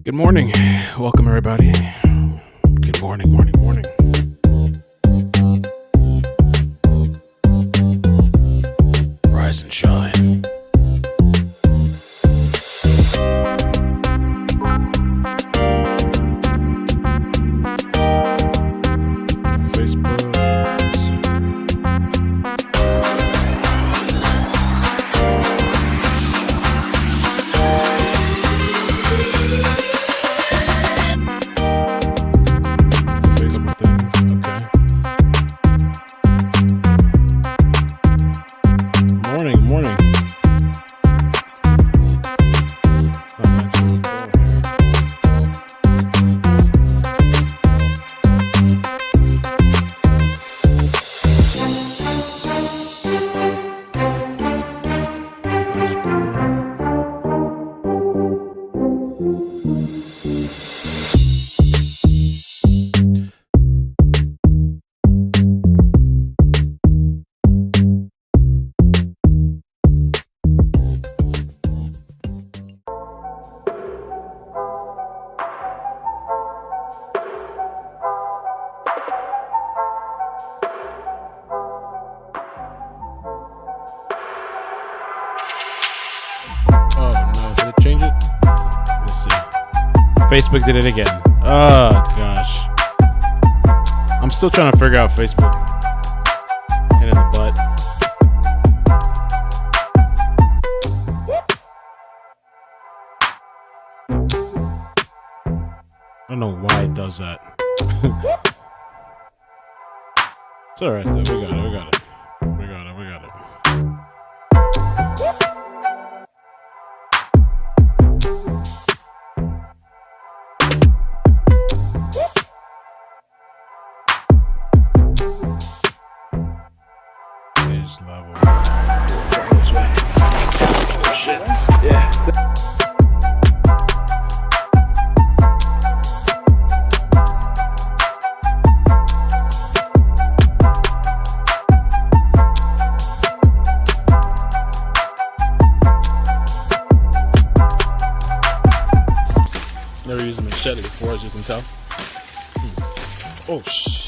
Good morning. Welcome, everybody. Good morning, morning, morning. Rise and shine. Facebook. Facebook did it again. Oh gosh. I'm still trying to figure out Facebook. Hit in the butt. I don't know why it does that. It's alright though. We got it. We got it. We got it. We got it. Level. Oh, shit. Yeah. Never used a machete before, as you can tell. Oh, shit.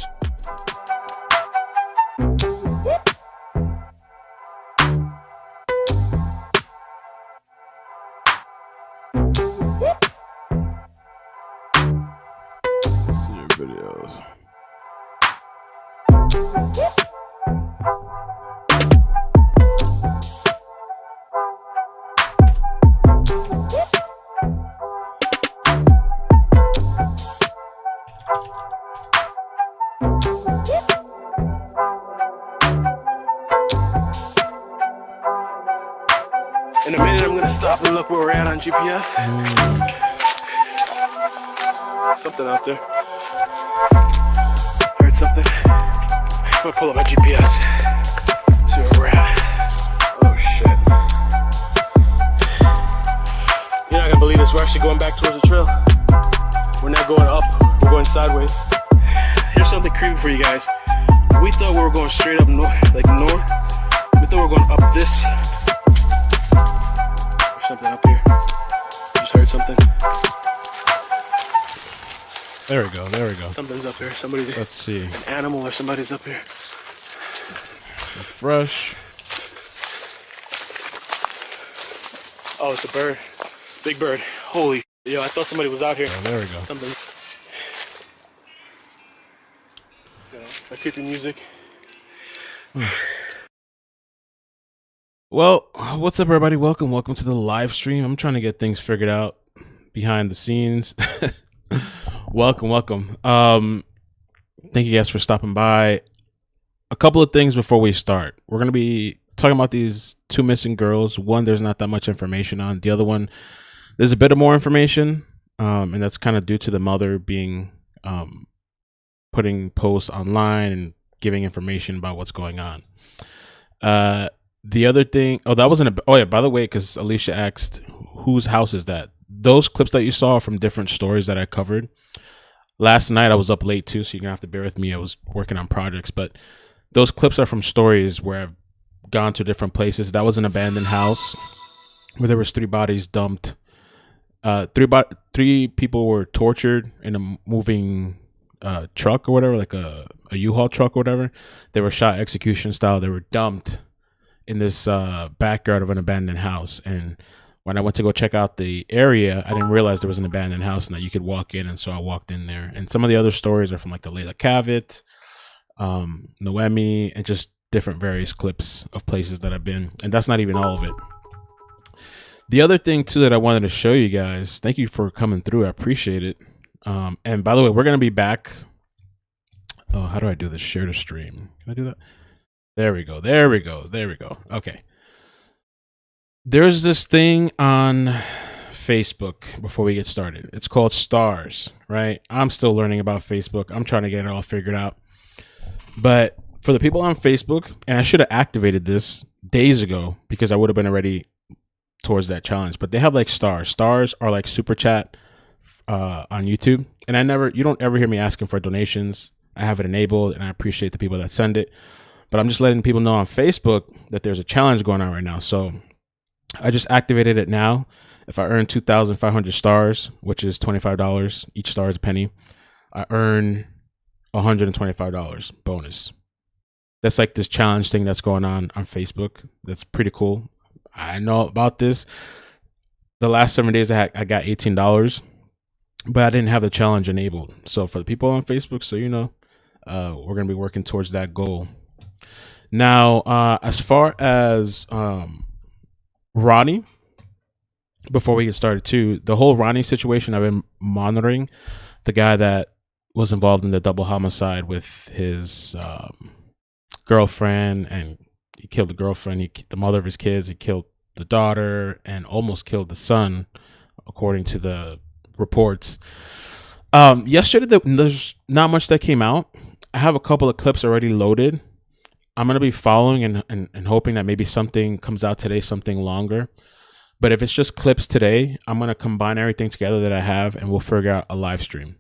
Videos. In a minute, I'm going to stop and look where we're at on GPS. Something out there. Heard something. I'm gonna pull up my GPS. See where we're at. Oh shit. You're not gonna believe this. We're actually going back towards the trail. We're not going up. We're going sideways. Here's something creepy for you guys. We thought we were going straight up north, like north. We thought we were going up this. There's something up here. Just heard something. There we go, there we go. Something's up here. Somebody's. Let's see. An animal or somebody's up here. Refresh. Oh, it's a bird. Big bird. Holy. Yo, I thought somebody was out here. Oh, there we go. Something. I creepy music. Well, what's up, everybody? Welcome to the live stream. I'm trying to get things figured out behind the scenes. Welcome. Thank you guys for stopping by. A couple of things before we start. We're going to be talking about these two missing girls. One, there's not that much information on. The other one, there's a bit of more information, and that's kind of due to the mother being putting posts online and giving information about what's going on. The other thing, that wasn't oh yeah, by the way, because Alicia asked, whose house is that? Those clips that you saw are from different stories that I covered. Last night I was up late too, so you're gonna have to bear with me. I was working on projects, but those clips are from stories where I've gone to different places. That was an abandoned house where there was 3 bodies dumped. three people were tortured in a moving truck or whatever, like a U-Haul truck or whatever. They were shot execution style. They were dumped in this backyard of an abandoned house. And when I went to go check out the area, I didn't realize there was an abandoned house and that you could walk in. And so I walked in there. And some of the other stories are from like the Layla Cavett, Noemi, and just different various clips of places that I've been. And that's not even all of it. The other thing too that I wanted to show you guys, thank you for coming through. I appreciate it. And by the way, we're going to be back. Oh, how do I do this? Share to stream. Can I do that? There we go. There we go. There we go. Okay. There's this thing on Facebook before we get started. It's called stars, right? I'm still learning about Facebook. I'm trying to get it all figured out. But for the people on Facebook, and I should have activated this days ago because I would have been already towards that challenge, but they have like stars. Stars are like super chat on YouTube. And you don't ever hear me asking for donations. I have it enabled and I appreciate the people that send it. But I'm just letting people know on Facebook that there's a challenge going on right now. So I just activated it now. If I earn 2,500 stars, which is $25, each star is a penny, I earn $125 bonus. That's like this challenge thing that's going on Facebook. That's pretty cool. I know about this. The last 7 days I got $18, but I didn't have the challenge enabled. So for the people on Facebook, so you know, we're going to be working towards that goal. Now, as far as Ronnie, before we get started too, the whole Ronnie situation, I've been monitoring the guy that was involved in the double homicide with his girlfriend, and he killed the girlfriend, the mother of his kids, he killed the daughter and almost killed the son, according to the reports. Yesterday, there's not much that came out. I have a couple of clips already loaded. I'm going to be following and hoping that maybe something comes out today, something longer. But if it's just clips today, I'm going to combine everything together that I have and we'll figure out a live stream.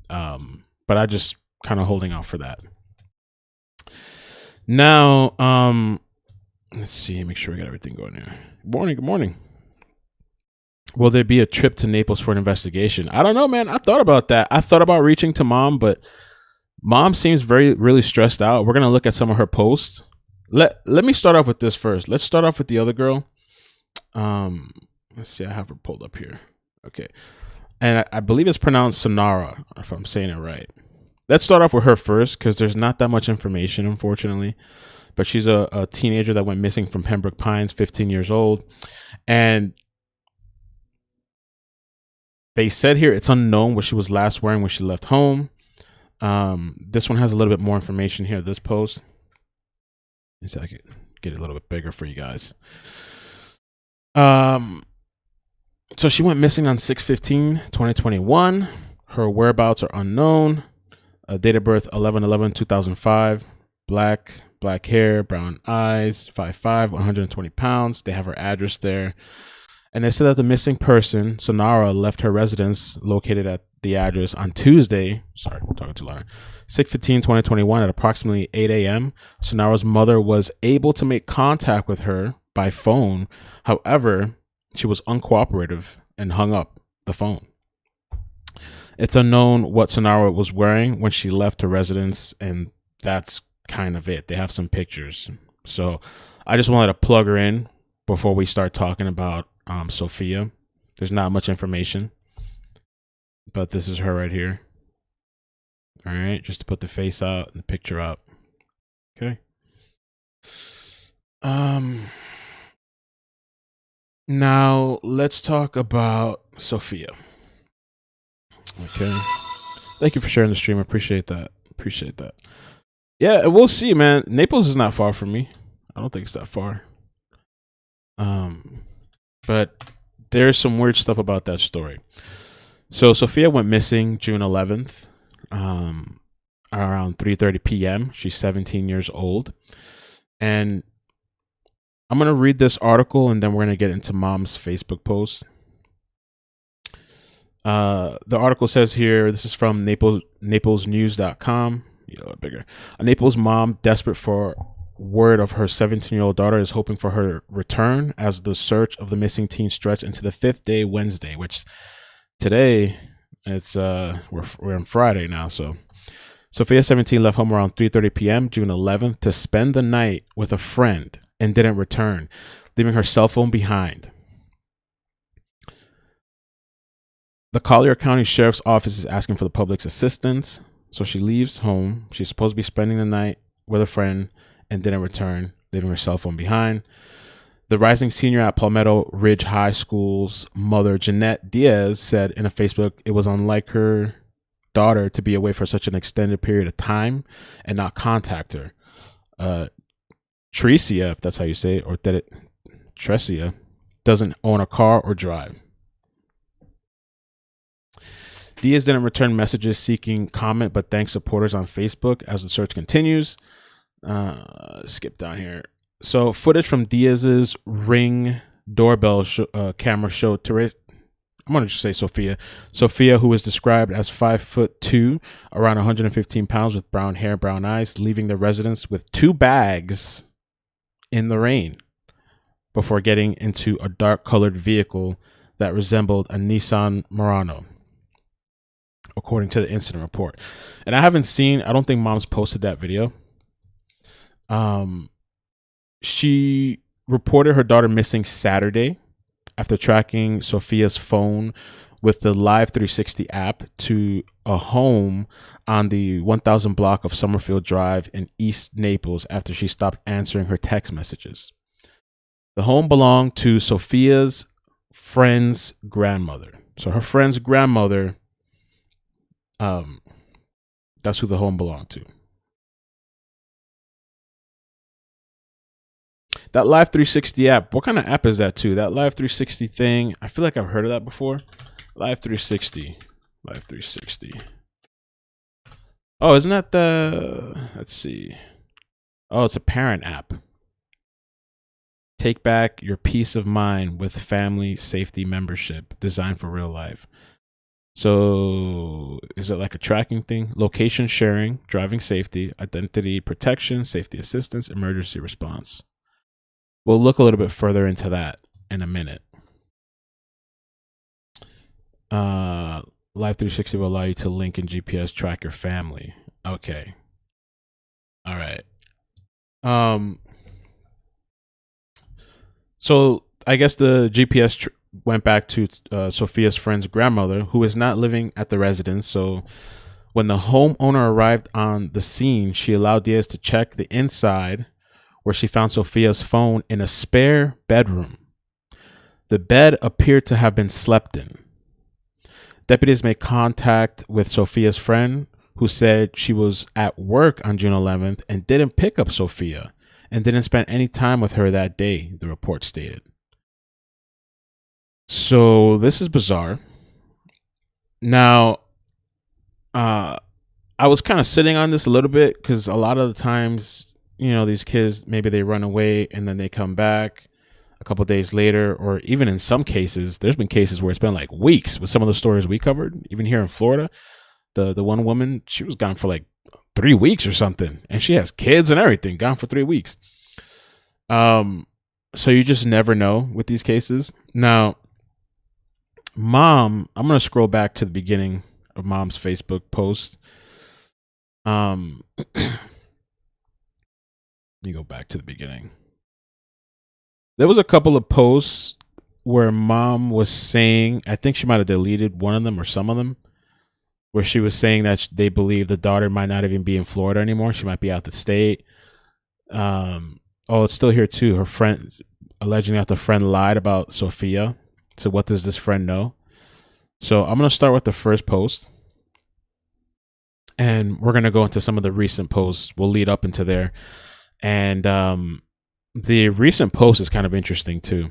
But I just kind of holding out for that. Now, let's see, make sure we got everything going here. Good morning. Will there be a trip to Naples for an investigation? I don't know, man. I thought about that. I thought about reaching to mom, but mom seems really stressed out. We're going to look at some of her posts. Let me start off with this first. Let's start off with the other girl. Let's see. I have her pulled up here. Okay. And I believe it's pronounced Sanura, if I'm saying it right. Let's start off with her first because there's not that much information, unfortunately. But she's a teenager that went missing from Pembroke Pines, 15 years old. And they said here it's unknown what she was last wearing when she left home. This one has a little bit more information here, this post. Let's see if I can get it a little bit bigger for you guys. So she went missing on 6/15/2021. Her whereabouts are unknown. Date of birth 11/11/2005. Black hair, brown eyes, 5'5", 120 pounds. They have her address there. And they said that the missing person, Sanura, left her residence located at the address on Tuesday. Sorry, I'm talking too loud. 6/15/2021 at approximately 8 a.m. Sanura's mother was able to make contact with her by phone. However, she was uncooperative and hung up the phone. It's unknown what Sanura was wearing when she left her residence, and that's kind of it. They have some pictures. So I just wanted to plug her in before we start talking about Sofia. There's not much information, but this is her right here. All right, just to put the face out and the picture up. Okay. Now let's talk about Sofia. Okay. Thank you for sharing the stream. I appreciate that. Yeah, we'll see, man. Naples is not far from me. I don't think it's that far. But there's some weird stuff about that story. So Sofia went missing June 11th, around 3:30 p.m. She's 17 years old. And I'm going to read this article and then we're going to get into mom's Facebook post. The article says here, this is from naplesnews.com. A little bigger. A Naples mom, desperate for word of her 17-year-old daughter, is hoping for her return as the search of the missing teen stretched into the fifth day Wednesday, which Today, it's we're on Friday now, so Sophia 17 left home around 3:30 p.m. June 11th to spend the night with a friend and didn't return, leaving her cell phone behind. The Collier County Sheriff's Office is asking for the public's assistance. So she leaves home. She's supposed to be spending the night with a friend and didn't return, leaving her cell phone behind. The rising senior at Palmetto Ridge High School's mother, Jeanette Diaz, said in a Facebook it was unlike her daughter to be away for such an extended period of time and not contact her. Treissa, if that's how you say it, or Treissa, doesn't own a car or drive. Diaz didn't return messages seeking comment, but thanked supporters on Facebook as the search continues. Skip down here. So footage from Diaz's Ring doorbell camera showed Teresa. I'm going to just say Sofia. Sofia, who is described as 5'2", around 115 pounds, with brown hair, brown eyes, leaving the residence with 2 bags in the rain before getting into a dark-colored vehicle that resembled a Nissan Murano, according to the incident report. And I don't think mom's posted that video. She reported her daughter missing Saturday after tracking Sofia's phone with the Live 360 app to a home on the 1000 block of Summerfield Drive in East Naples after she stopped answering her text messages. The home belonged to Sofia's friend's grandmother. So her friend's grandmother, that's who the home belonged to. That Live 360 app, what kind of app is that too? That Live 360 thing, I feel like I've heard of that before. Live 360. Oh, isn't that let's see. Oh, it's a parent app. Take back your peace of mind with family safety membership, designed for real life. So is it like a tracking thing? Location sharing, driving safety, identity protection, safety assistance, emergency response. We'll look a little bit further into that in a minute. Live 360 will allow you to link and GPS track your family. Okay. All right. So I guess the GPS went back to Sofia's friend's grandmother, who is not living at the residence. So when the homeowner arrived on the scene, she allowed Diaz to check the inside, where she found Sofia's phone in a spare bedroom. The bed appeared to have been slept in. Deputies made contact with Sofia's friend, who said she was at work on June 11th and didn't pick up Sofia and didn't spend any time with her that day, the report stated. So this is bizarre. Now, I was kind of sitting on this a little bit because a lot of the times, you know, these kids, maybe they run away and then they come back a couple of days later, or even in some cases, there's been cases where it's been like weeks with some of the stories we covered, even here in Florida. The one woman, she was gone for like 3 weeks or something, and she has kids and everything, gone for 3 weeks. So you just never know with these cases. Now, Mom, I'm going to scroll back to the beginning of Mom's Facebook post. Let me go back to the beginning. There was a couple of posts where Mom was saying, I think she might have deleted one of them or some of them, where she was saying that they believe the daughter might not even be in Florida anymore. She might be out the state. It's still here too. Her friend, alleging that the friend lied about Sofia. So what does this friend know? So I'm going to start with the first post, and we're going to go into some of the recent posts. We'll lead up into there. And the recent post is kind of interesting too,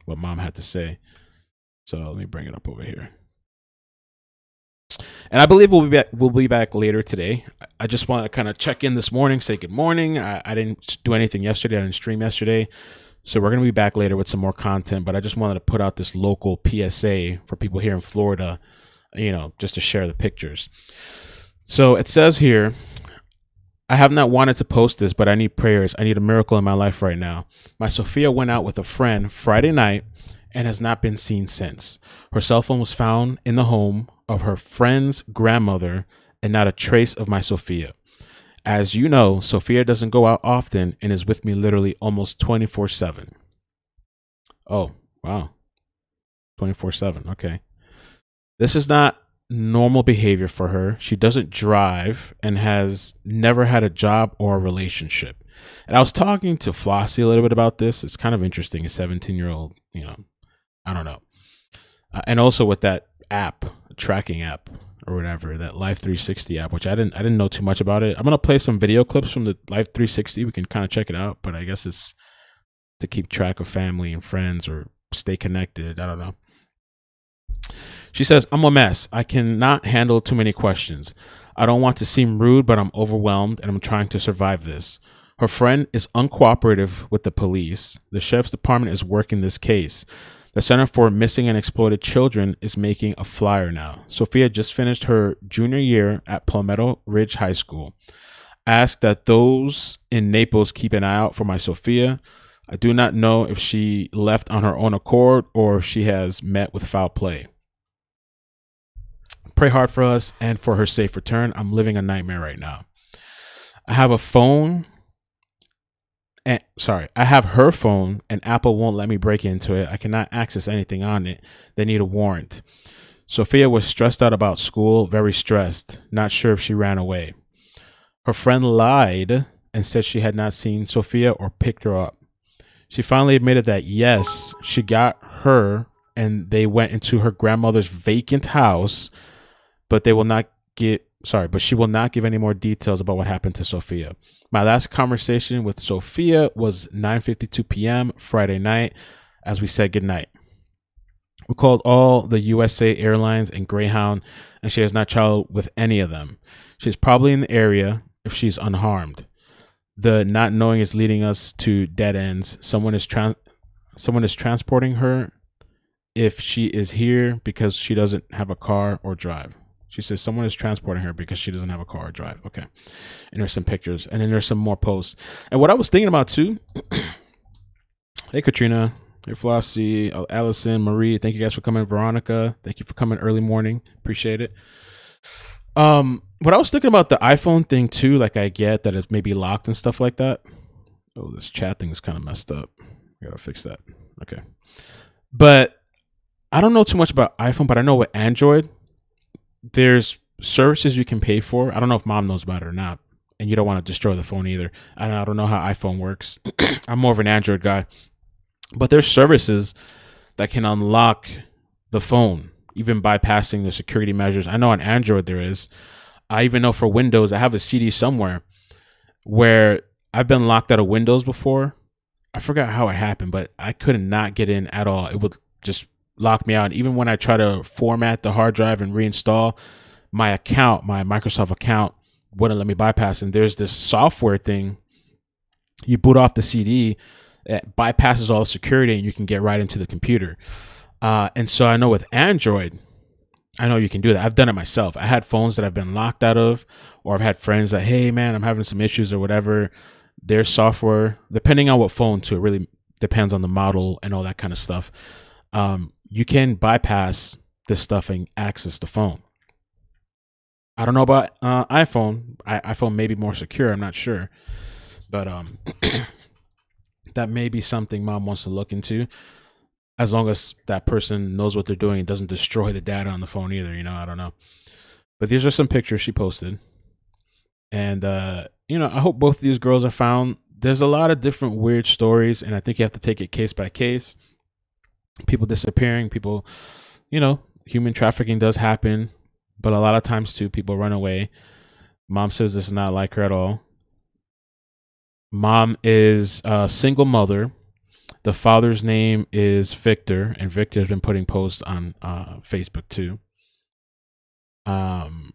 what Mom had to say. So let me bring it up over here. And I believe we'll be back later today. I just want to kind of check in this morning, say good morning. I didn't do anything yesterday. I didn't stream yesterday. So we're going to be back later with some more content, but I just wanted to put out this local PSA for people here in Florida, you know, just to share the pictures. So it says here, I have not wanted to post this, but I need prayers. I need a miracle in my life right now. My Sofia went out with a friend Friday night and has not been seen since. Her cell phone was found in the home of her friend's grandmother and not a trace of my Sofia. As you know, Sofia doesn't go out often and is with me literally almost 24/7. Oh, wow. 24/7. Okay. This is not normal behavior for her. She doesn't drive and has never had a job or a relationship. And I was talking to Flossie a little bit about this. It's kind of interesting. A 17-year-old, I don't know. And also with that app, tracking app or whatever, that Life 360 app, which I didn't know too much about it. I'm going to play some video clips from the Life 360. We can kind of check it out, but I guess it's to keep track of family and friends or stay connected. I don't know. She says, I'm a mess. I cannot handle too many questions. I don't want to seem rude, but I'm overwhelmed and I'm trying to survive this. Her friend is uncooperative with the police. The sheriff's department is working this case. The Center for Missing and Exploited Children is making a flyer now. Sofia just finished her junior year at Palmetto Ridge High School. Ask that those in Naples keep an eye out for my Sofia. I do not know if she left on her own accord or she has met with foul play. Pray hard for us and for her safe return. I'm living a nightmare right now. I have her phone and Apple won't let me break into it. I cannot access anything on it. They need a warrant. Sofia was stressed out about school, very stressed, not sure if she ran away. Her friend lied and said she had not seen Sofia or picked her up. She finally admitted that yes, she got her and they went into her grandmother's vacant house, but she will not give any more details about what happened to Sofia. My last conversation with Sofia was 9:52 p.m. Friday night as we said goodnight. We called all the USA Airlines and Greyhound, and she has not traveled with any of them. She's probably in the area if she's unharmed. The not knowing is leading us to dead ends. Someone is transporting her if she is here because she doesn't have a car or drive. She says someone is transporting her because she doesn't have a car or drive. Okay. And there's some pictures. And then there's some more posts. And what I was thinking about too. Hey, Katrina. Hey, Flossie. Allison. Marie. Thank you guys for coming. Veronica. Thank you for coming early morning. Appreciate it. What I was thinking about the iPhone thing too. Like I get that it may be locked and stuff like that. Oh, this chat thing is kind of messed up. I gotta fix that. Okay. But I don't know too much about iPhone, but I know with Android, there's services you can pay for. I don't know if mom knows about it or not. And you don't want to destroy the phone either. I don't know how iPhone works. I'm more of an Android guy. But there's services that can unlock the phone, even bypassing the security measures. I know on Android there is. I even know for Windows, I have a CD somewhere where I've been locked out of Windows before. I forgot how it happened, but I could not get in at all. It would just lock me out. And even when I try to format the hard drive and reinstall my account, my Microsoft account wouldn't let me bypass. And there's this software thing. You boot off the CD, it bypasses all the security and you can get right into the computer. And so I know with Android, I know you can do that. I've done it myself. I had phones that I've been locked out of, or I've had friends that, hey man, I'm having some issues or whatever. Their software, depending on what phone too, it really depends on the model and all that kind of stuff. You can bypass this stuff and access the phone. I don't know about iPhone. iPhone may be more secure. I'm not sure. But that may be something mom wants to look into, as long as that person knows what they're doing and doesn't destroy the data on the phone either. I don't know. But these are some pictures she posted. And, I hope both of these girls are found. There's a lot of different weird stories, and I think you have to take it case by case. People disappearing, people, human trafficking does happen, but a lot of times too, people run away. Mom says this is not like her at all. Mom is a single mother. The father's name is Victor, and Victor's been putting posts on Facebook too. And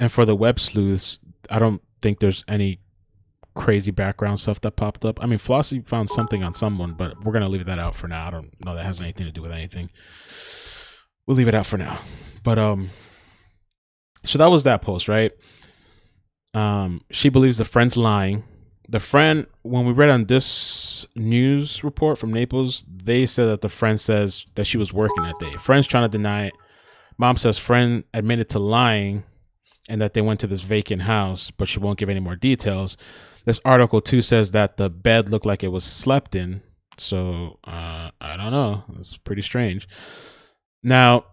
for the web sleuths, I don't think there's any crazy background stuff that popped up. I mean, Flossie found something on someone, but we're going to leave that out for now. I don't know that has anything to do with anything. We'll leave it out for now. But so that was that post, right? She believes the friend's lying. The friend, when we read on this news report from Naples, they said that the friend says that she was working that day. Friend's trying to deny it. Mom says friend admitted to lying and that they went to this vacant house, but she won't give any more details. This article too says that the bed looked like it was slept in. So I don't know. It's pretty strange. Now,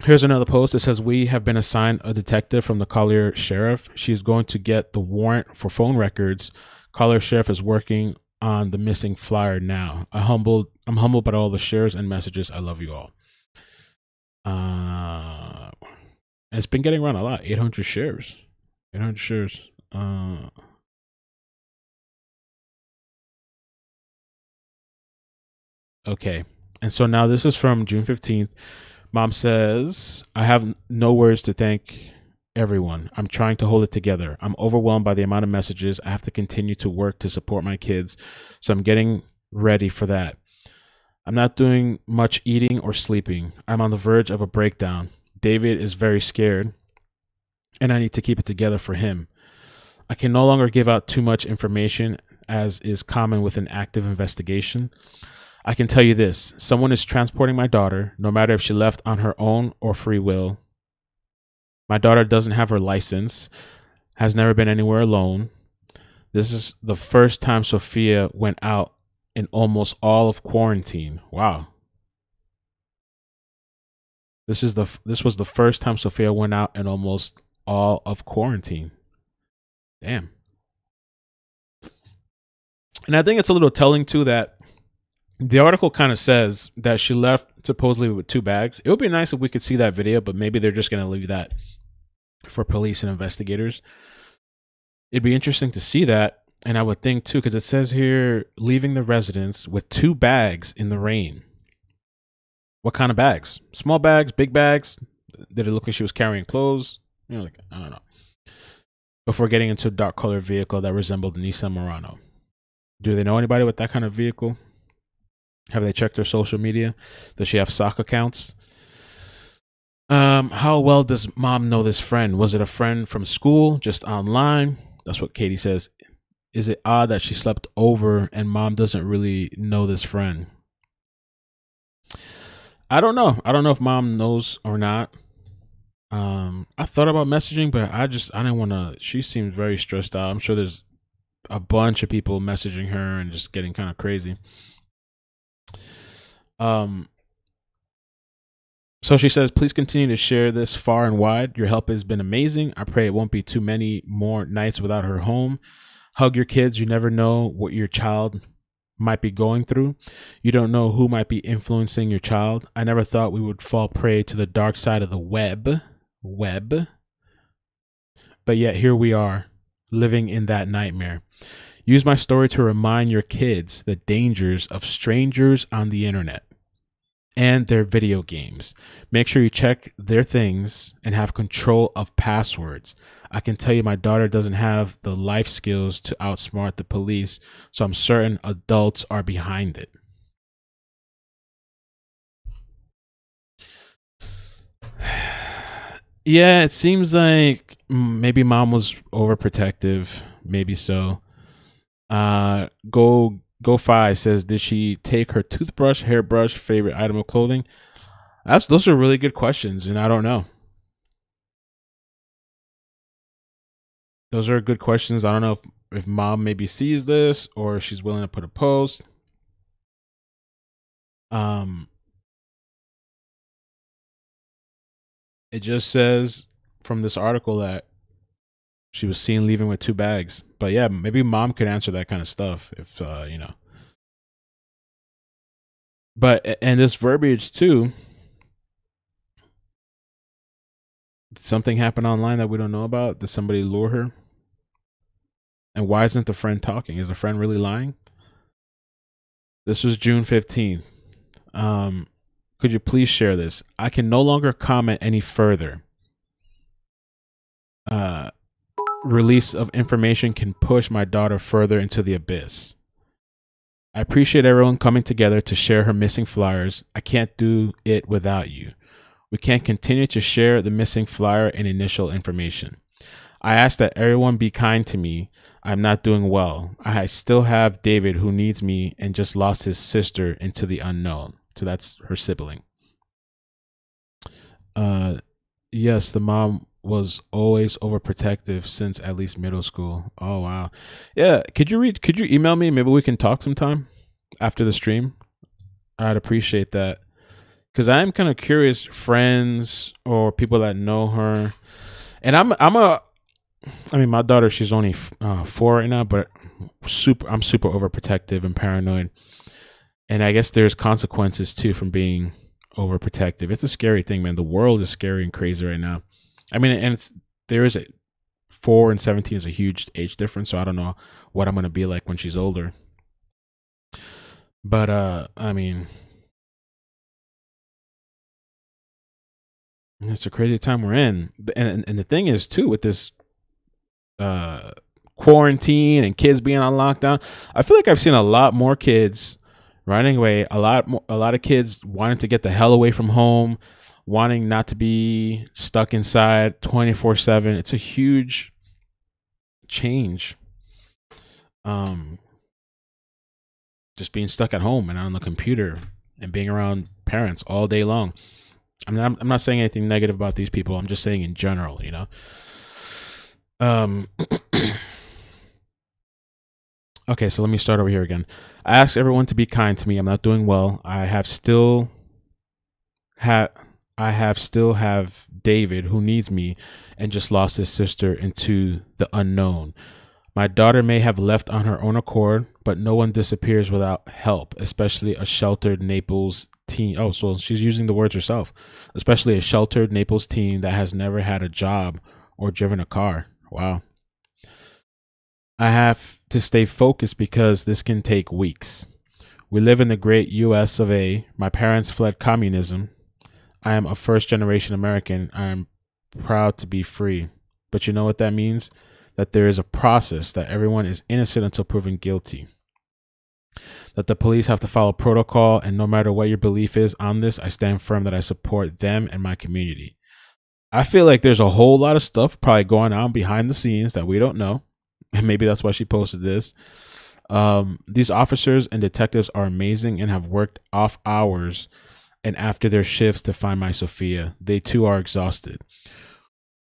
here's another post. It says, we have been assigned a detective from the Collier sheriff. She's going to get the warrant for phone records. Collier sheriff is working on the missing flyer now. I'm humbled by all the shares and messages. I love you all. It's been getting around a lot. 800 shares. 800 shares. Okay. And so now this is from June 15th. Mom says, I have no words to thank everyone. I'm trying to hold it together. I'm overwhelmed by the amount of messages. I have to continue to work to support my kids. So I'm getting ready for that. I'm not doing much eating or sleeping. I'm on the verge of a breakdown. David is very scared, and I need to keep it together for him. I can no longer give out too much information, as is common with an active investigation. I can tell you this. Someone is transporting my daughter, no matter if she left on her own or free will. My daughter doesn't have her license, has never been anywhere alone. This is the first time Sofia went out in almost all of quarantine. Wow. This was the first time Sofia went out in almost all of quarantine. Damn. And I think it's a little telling too that the article kind of says that she left supposedly with 2 bags. It would be nice if we could see that video, but maybe they're just going to leave that for police and investigators. It'd be interesting to see that. And I would think too, because it says here, leaving the residence with 2 bags in the rain. What kind of bags? Small bags, big bags? Did it look like she was carrying clothes? You know, like, I don't know. Before getting into a dark colored vehicle that resembled a Nissan Murano. Do they know anybody with that kind of vehicle? Have they checked her social media? Does she have sock accounts? How well does mom know this friend? Was it a friend from school, just online? That's what Katie says. Is it odd that she slept over and mom doesn't really know this friend? I don't know. I don't know if mom knows or not. I thought about messaging, but I didn't want to. She seems very stressed out. I'm sure there's a bunch of people messaging her and just getting kind of crazy. So she says, please continue to share this far and wide. Your help has been amazing. I pray it won't be too many more nights without her home. Hug your kids. You never know what your child might be going through. You don't know who might be influencing your child. I never thought we would fall prey to the dark side of the web. But yet here we are, living in that nightmare. Use my story to remind your kids the dangers of strangers on the internet and their video games. Make sure you check their things and have control of passwords. I can tell you my daughter doesn't have the life skills to outsmart the police, so I'm certain adults are behind it. Yeah, it seems like maybe mom was overprotective. Maybe so. Go Fi says, did she take her toothbrush, hairbrush, favorite item of clothing? Those are really good questions, and I don't know. Those are good questions. I don't know if mom maybe sees this or she's willing to put a post. It just says from this article that she was seen leaving with 2 bags. But yeah, maybe mom could answer that kind of stuff if, you know. But, and this verbiage too, did something happen online that we don't know about? Did somebody lure her? And why isn't the friend talking? Is the friend really lying? This was June 15th. Could you please share this? I can no longer comment any further. Release of information can push my daughter further into the abyss. I appreciate everyone coming together to share her missing flyers. I can't do it without you. We can't continue to share the missing flyer and initial information. I ask that everyone be kind to me. I'm not doing well. I still have David who needs me and just lost his sister into the unknown. So that's her sibling. Uh, yes, the mom was always overprotective since at least middle school. Oh wow. Yeah, could you email me? Maybe we can talk sometime after the stream. I'd appreciate that. Cuz I am kind of curious friends or people that know her. And I mean my daughter she's only 4 right now, but I'm super overprotective and paranoid. And I guess there's consequences too from being overprotective. It's a scary thing, man. The world is scary and crazy right now. I mean, and there is a 4 and 17 is a huge age difference, so I don't know what I'm gonna be like when she's older. But I mean, it's a crazy time we're in. And the thing is too with this uh quarantine and kids being on lockdown, I feel like I've seen a lot more kids running away, a lot of kids wanting to get the hell away from home, wanting not to be stuck inside 24/7. It's a huge change. Um just being stuck at home and on the computer and being around parents all day long. I mean, I'm not saying anything negative about these people. I'm just saying in general, you know. Um okay, so let me start over here again. I ask everyone to be kind to me. I'm not doing well. Have I have still have David who needs me and just lost his sister into the unknown. My daughter may have left on her own accord, but no one disappears without help, especially a sheltered Naples teen. Oh, so she's using the words herself. Especially a sheltered Naples teen that has never had a job or driven a car. Wow. I have to stay focused because this can take weeks. We live in the great US of A. My parents fled communism. I am a first generation American. I am proud to be free. But you know what that means? That there is a process, that everyone is innocent until proven guilty. That the police have to follow protocol, and no matter what your belief is on this, I stand firm that I support them and my community. I feel like there's a whole lot of stuff probably going on behind the scenes that we don't know. And maybe that's why she posted this. These officers and detectives are amazing and have worked off hours and after their shifts to find my Sofia. They too are exhausted.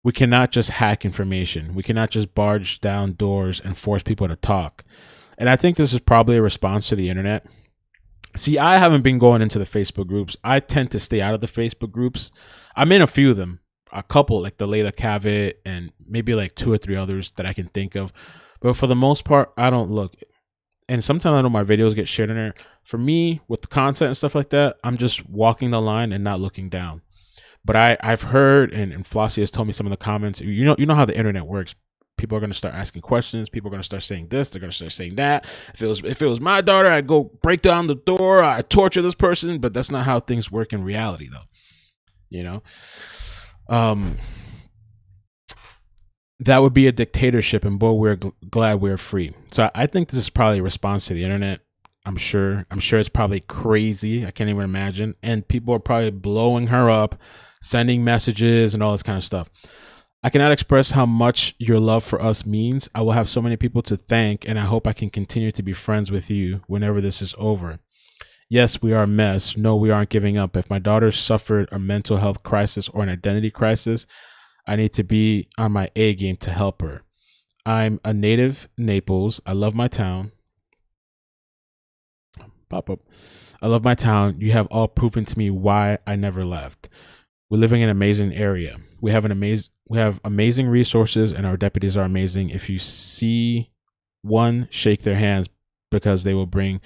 We cannot just hack information. We cannot just barge down doors and force people to talk. And I think this is probably a response to the internet. See, I haven't been going into the Facebook groups. I tend to stay out of the Facebook groups. I'm in a few of them, a couple like the Layla Cavett and maybe like 2 or 3 others that I can think of. But for the most part, I don't look. And sometimes I know my videos get shared in there. For me, with the content and stuff like that, I'm just walking the line and not looking down. But I've heard and Flossie has told me some of the comments. You know how the internet works. People are going to start asking questions. People are going to start saying this. They're going to start saying that. If it was my daughter, I'd go break down the door. I'd torture this person. But that's not how things work in reality, though. You know, that would be a dictatorship, and boy, we're glad we're free. So I think this is probably a response to the internet. I'm sure it's probably crazy. I can't even imagine. And people are probably blowing her up, sending messages and all this kind of stuff. I cannot express how much your love for us means. I will have so many people to thank, and I hope I can continue to be friends with you whenever this is over. Yes, we are a mess. No, we aren't giving up. If my daughter suffered a mental health crisis or an identity crisis, I need to be on my A game to help her. I'm a native Naples. I love my town. Pop up. I love my town. You have all proven to me why I never left. We're living in an amazing area. We have amazing resources, and our deputies are amazing. If you see one, shake their hands because they will bring.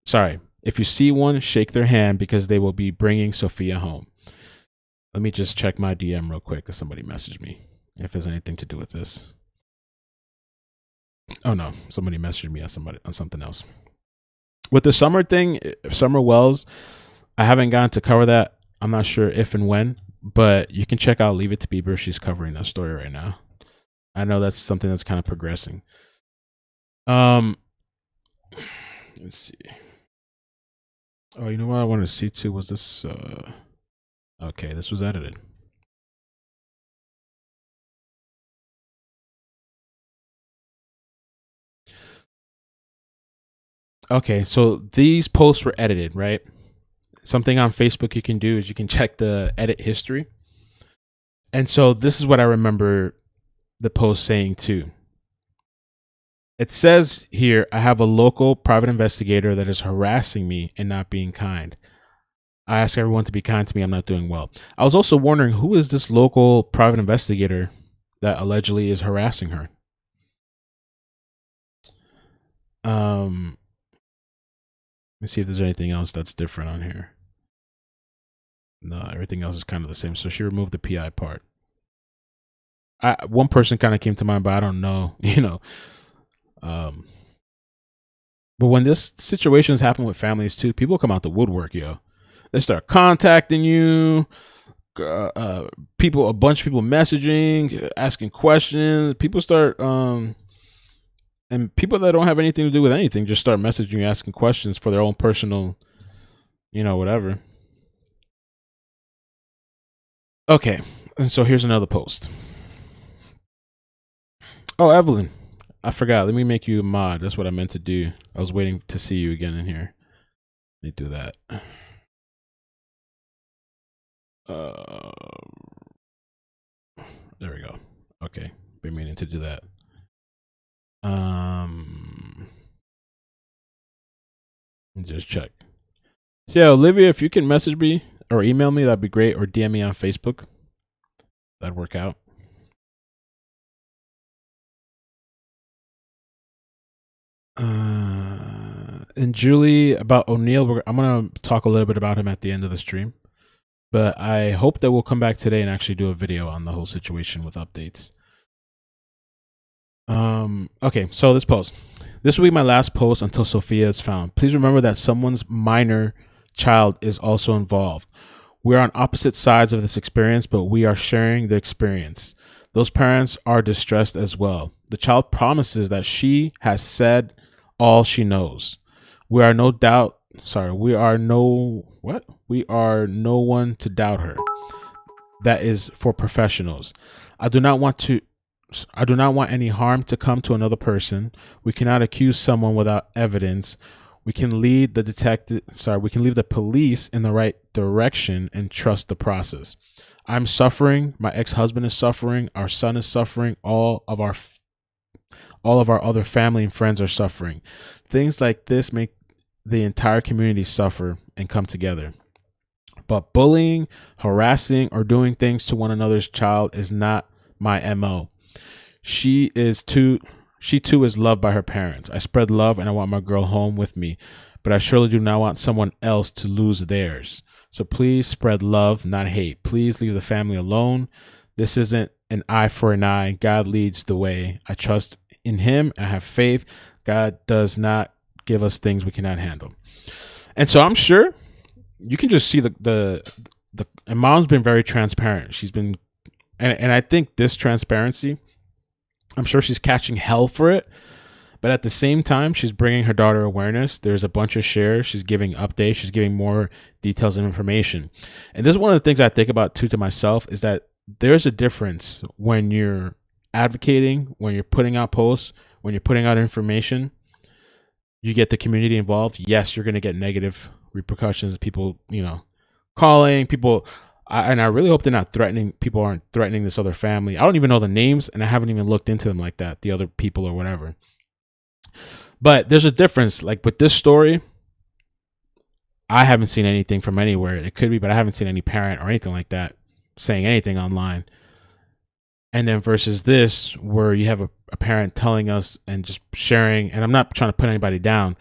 Sorry, if you see one, shake their hand because they will be bringing Sofia home. Let me just check my DM real quick because somebody messaged me. If there's anything to do with this. Oh no, somebody messaged me on something else. With the summer thing, Summer Wells, I haven't gotten to cover that. I'm not sure if and when, but you can check out Leave It to Bieber. She's covering that story right now. I know that's something that's kind of progressing. Let's see. Oh, you know what I wanted to see too was this. Okay, this was edited. Okay, so these posts were edited, right? Something on Facebook you can do is you can check the edit history. And so this is what I remember the post saying too. It says here, I have a local private investigator that is harassing me and not being kind. I ask everyone to be kind to me. I'm not doing well. I was also wondering, who is this local private investigator that allegedly is harassing her? Let me see if there's anything else that's different on here. No, everything else is kind of the same. So she removed the PI part. One person kind of came to mind, but I don't know, but when this situations happen with families too, people come out the woodwork, yo. They start contacting you. A bunch of people messaging, asking questions. People start, and people that don't have anything to do with anything just start messaging you, asking questions for their own personal, whatever. Okay, and so here's another post. Oh, Evelyn, I forgot. Let me make you a mod. That's what I meant to do. I was waiting to see you again in here. Let me do that. There we go. Okay, been meaning to do that. Just check. So yeah, Olivia, if you can message me or email me, that'd be great. Or DM me on Facebook. That'd work out. And Julie, about O'Neill, I'm gonna talk a little bit about him at the end of the stream. But I hope that we'll come back today and actually do a video on the whole situation with updates. Okay, so this post. This will be my last post until Sofia is found. Please remember that someone's minor child is also involved. We're on opposite sides of this experience, but we are sharing the experience. Those parents are distressed as well. The child promises that she has said all she knows. We are no one to doubt her. That is for professionals. I do not want any harm to come to another person. We cannot accuse someone without evidence. We can lead the police in the right direction and trust the process. I'm suffering. My ex-husband is suffering. Our son is suffering. All of our other family and friends are suffering. Things like this make the entire community suffer and come together. But bullying, harassing, or doing things to one another's child is not my MO. She too is loved by her parents. I spread love and I want my girl home with me, but I surely do not want someone else to lose theirs. So please spread love, not hate. Please leave the family alone. This isn't an eye for an eye. God leads the way. I trust in him and I have faith. God does not give us things we cannot handle. And so I'm sure you can just see and mom's been very transparent. She's been, and I think this transparency, I'm sure she's catching hell for it, but at the same time, she's bringing her daughter awareness. There's a bunch of shares. She's giving updates. She's giving more details and information. And this is one of the things I think about too to myself, is that there's a difference when you're advocating, when you're putting out posts, when you're putting out information, you get the community involved. Yes, you're going to get negative repercussions. People, calling people. And I really hope they're not threatening. People aren't threatening this other family. I don't even know the names, and I haven't even looked into them like that, the other people or whatever. But there's a difference. Like with this story, I haven't seen anything from anywhere. It could be, but I haven't seen any parent or anything like that saying anything online. And then versus this, where you have a parent telling us and just sharing, and I'm not trying to put anybody down,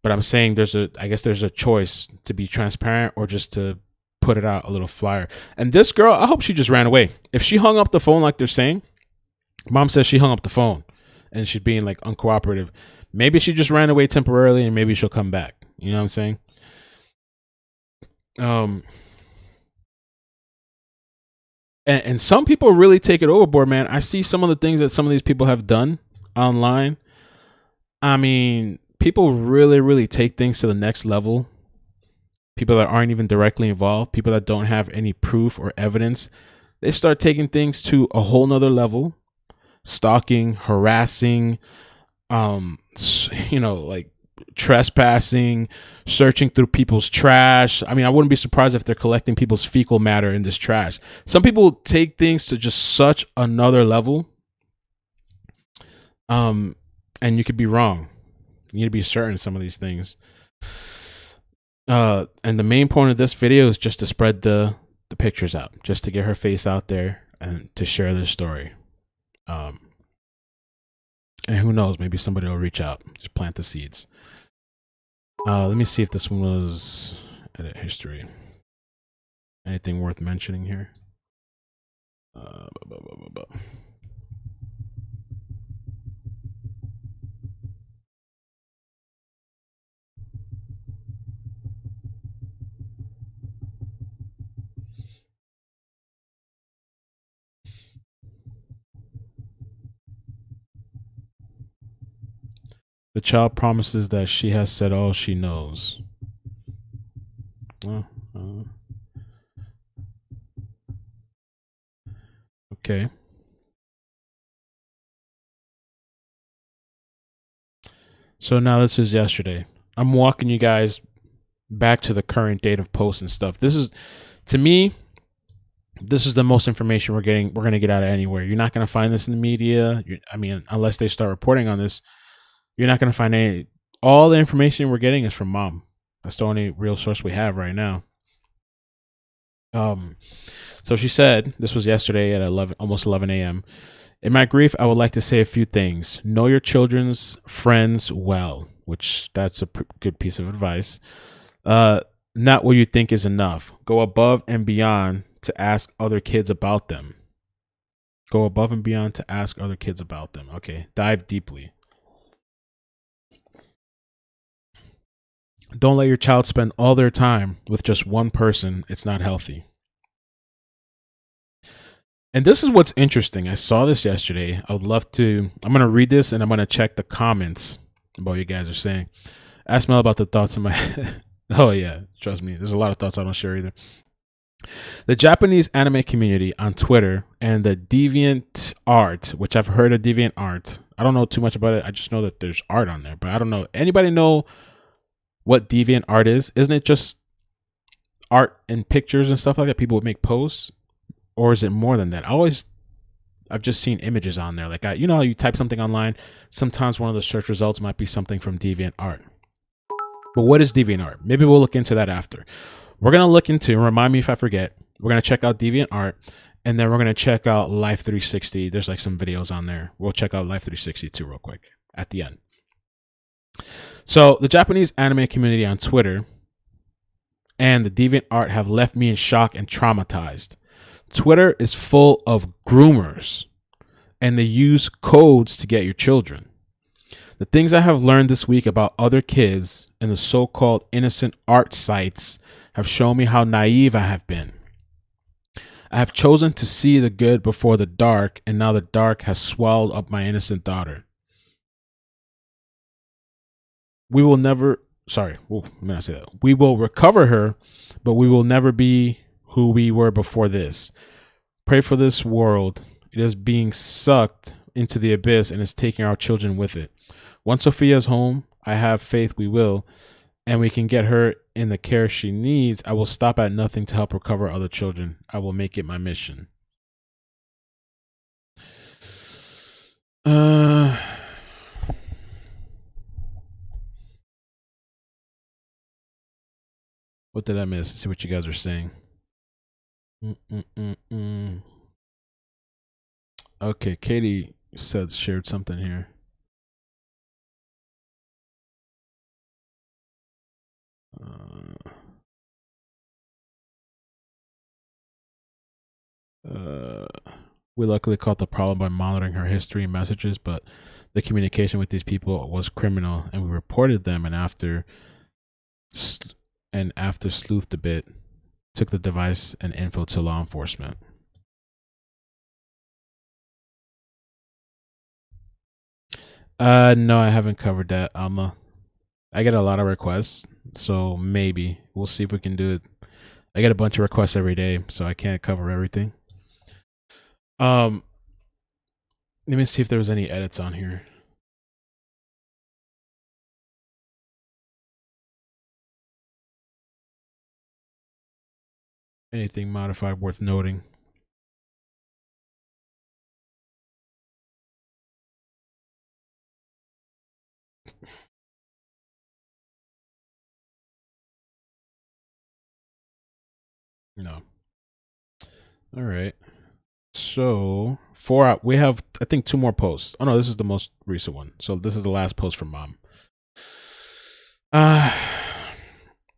but I'm saying I guess there's a choice to be transparent or just to put it out a little flyer. And this girl, I hope she just ran away. If she hung up the phone like they're saying, mom says she hung up the phone and she's being like uncooperative. Maybe she just ran away temporarily and maybe she'll come back. You know what I'm saying? And some people really take it overboard, man. I see some of the things that some of these people have done online. I mean, people really, really take things to the next level. People that aren't even directly involved, people that don't have any proof or evidence, they start taking things to a whole nother level. Stalking, harassing, like trespassing, searching through people's trash. I mean, I wouldn't be surprised if they're collecting people's fecal matter in this trash. Some people take things to just such another level. And you could be wrong. You need to be certain of some of these things. And the main point of this video is just to spread the pictures out, just to get her face out there and to share this story. And who knows, maybe somebody will reach out, just plant the seeds. Let me see if this one was edit history. Anything worth mentioning here? The child promises that she has said all she knows. Okay. So now this is yesterday. I'm walking you guys back to the current date of posts and stuff. This is, to me, this is the most information we're going to get out of anywhere. You're not going to find this in the media. I mean, unless they start reporting on this, you're not going to find any. All the information we're getting is from mom. That's the only real source we have right now. So she said, this was yesterday at almost 11 a.m. In my grief, I would like to say a few things. Know your children's friends well, which that's a good piece of advice. Not what you think is enough. Go above and beyond to ask other kids about them. Go above and beyond to ask other kids about them. Okay, dive deeply. Don't let your child spend all their time with just one person. It's not healthy. And this is what's interesting. I saw this yesterday. I would love to. I'm going to read this and I'm going to check the comments about what you guys are saying. Ask Mel about the thoughts in my head. Oh, yeah. Trust me. There's a lot of thoughts I don't share either. The Japanese anime community on Twitter and the Deviant Art, which I've heard of Deviant Art. I don't know too much about it. I just know that there's art on there, but I don't know. Anybody know what Deviant Art is? Isn't it just art and pictures and stuff like that? People would make posts, or is it more than that? I've just seen images on there. Like, you know how you type something online, sometimes one of the search results might be something from Deviant Art. But what is Deviant Art? Maybe we'll look into that after. We're going to look into, remind me if I forget, we're going to check out Deviant Art, and then we're going to check out Life 360. There's like some videos on there. We'll check out Life 360 too real quick at the end. So the Japanese anime community on Twitter and the Deviant Art have left me in shock and traumatized. Twitter is full of groomers, and they use codes to get your children. The things I have learned this week about other kids and the so-called innocent art sites have shown me how naive I have been. I have chosen to see the good before the dark, and now the dark has swallowed up my innocent daughter. We will never, we will recover her, but we will never be who we were before this. Pray for this world. It is being sucked into the abyss and is taking our children with it. Once Sophia's home, I have faith we will, and we can get her in the care she needs. I will stop at nothing to help recover other children. I will make it my mission. What did I miss? Let's see what you guys are saying. Okay, Katie shared something here. We luckily caught the problem by monitoring her history and messages, but the communication with these people was criminal, and we reported them. And after sleuthed a bit, took the device and info to law enforcement. No, I haven't covered that, Alma. I get a lot of requests, so maybe we'll see if we can do it. I get a bunch of requests every day, so I can't cover everything. Let me see if there was any edits on here. Anything modified worth noting? No. All right. So we have, I think, 2 more posts. Oh no, this is the most recent one. So this is the last post from mom.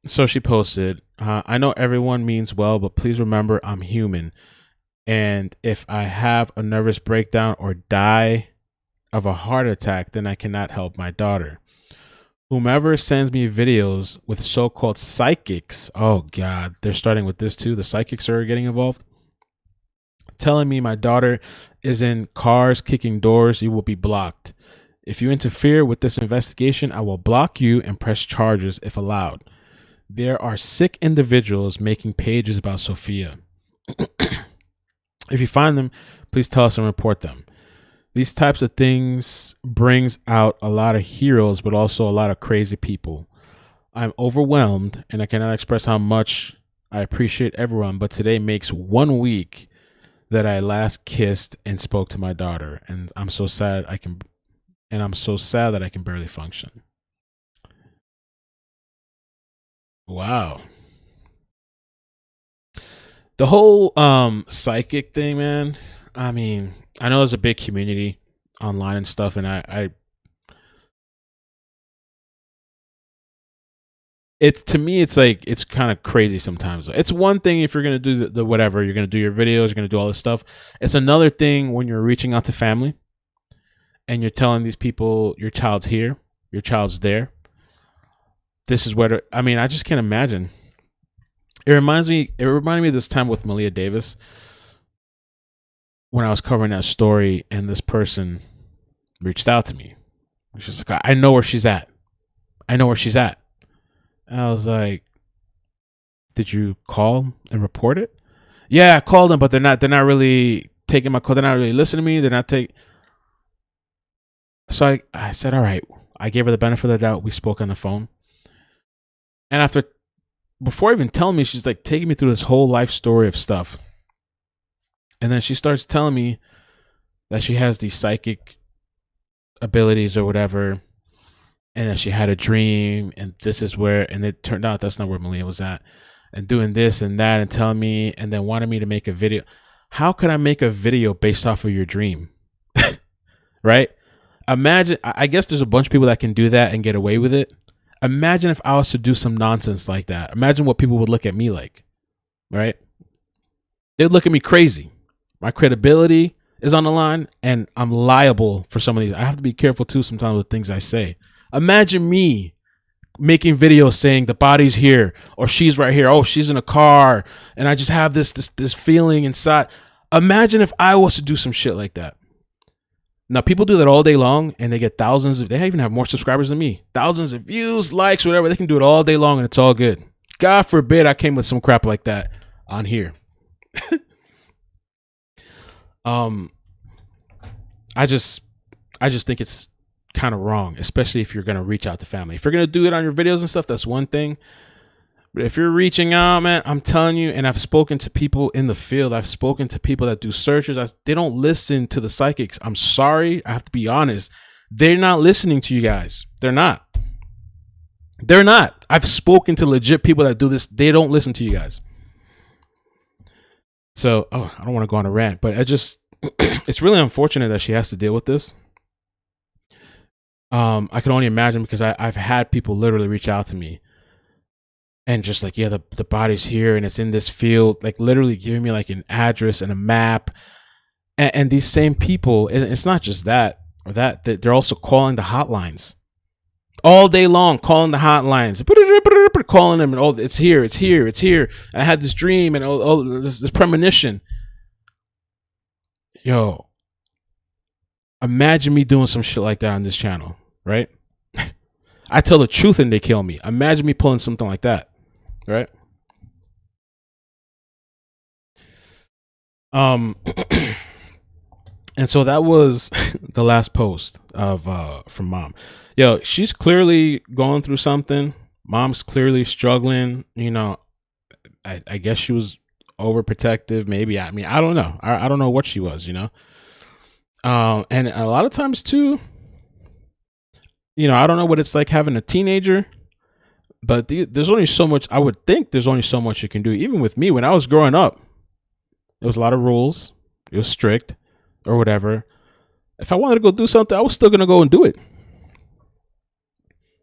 So she posted, I know everyone means well, but please remember I'm human. And if I have a nervous breakdown or die of a heart attack, then I cannot help my daughter. Whomever sends me videos with so-called psychics, oh God, they're starting with this too. The psychics are getting involved. Telling me my daughter is in cars kicking doors, you will be blocked. If you interfere with this investigation, I will block you and press charges if allowed. There are sick individuals making pages about Sofia. If you find them, please tell us and report them. These types of things brings out a lot of heroes, but also a lot of crazy people. I'm overwhelmed and I cannot express how much I appreciate everyone, but today makes 1 week that I last kissed and spoke to my daughter, and I'm so sad that I can barely function. Wow. The whole psychic thing, man. I mean, I know there's a big community online and stuff, and it's, to me, it's like, it's kind of crazy sometimes. It's one thing if you're gonna do the whatever, you're gonna do your videos, you're gonna do all this stuff. It's another thing when you're reaching out to family and you're telling these people your child's here, your child's there. This is where I mean, I just can't imagine. It reminded me of this time with Malia Davis when I was covering that story, and this person reached out to me. She's like, I know where she's at. I know where she's at. And I was like, did you call and report it? Yeah, I called them, but they're not really taking my call. They're not really listening to me. They're not taking. So I said, all right. I gave her the benefit of the doubt. We spoke on the phone. And before even telling me, she's like taking me through this whole life story of stuff. And then she starts telling me that she has these psychic abilities or whatever, and that she had a dream, and this is where, and it turned out that's not where Malia was at, and doing this and that, and telling me, and then wanted me to make a video. How could I make a video based off of your dream? Right? Imagine, I guess there's a bunch of people that can do that and get away with it. Imagine if I was to do some nonsense like that. Imagine what people would look at me like, right? They'd look at me crazy. My credibility is on the line, and I'm liable for some of these. I have to be careful too sometimes with things I say. Imagine me making videos saying the body's here, or she's right here. Oh, she's in a car, and I just have this feeling inside. Imagine if I was to do some shit like that. Now, people do that all day long, and they get thousands of, they even have more subscribers than me. Thousands of views, likes, whatever. They can do it all day long, and it's all good. God forbid I came with some crap like that on here. I just think it's kind of wrong, especially if you're going to reach out to family. If you're going to do it on your videos and stuff, that's one thing. But if you're reaching out, man, I'm telling you, and I've spoken to people in the field. I've spoken to people that do searches. They don't listen to the psychics. I'm sorry. I have to be honest. They're not listening to you guys. They're not. I've spoken to legit people that do this. They don't listen to you guys. So, I don't want to go on a rant, but it's really unfortunate that she has to deal with this. I can only imagine, because I've had people literally reach out to me and just like, yeah, the body's here and it's in this field, like literally giving me like an address and a map. And these same people, it's not just that or that, they're also calling the hotlines all day long, calling the hotlines, calling them, and oh, it's here. And I had this dream and this premonition. Yo, imagine me doing some shit like that on this channel, right? I tell the truth and they kill me. Imagine me pulling something like that, right? And so that was the last post of from mom. Yo, she's clearly going through something. Mom's clearly struggling. You know, I guess she was overprotective, maybe. I mean, I don't know. I don't know what she was, you know. And a lot of times too, you know, I don't know what it's like having a teenager, but there's only so much. I would think there's only so much you can do. Even with me, when I was growing up, there was a lot of rules. It was strict, or whatever. If I wanted to go do something, I was still gonna go and do it.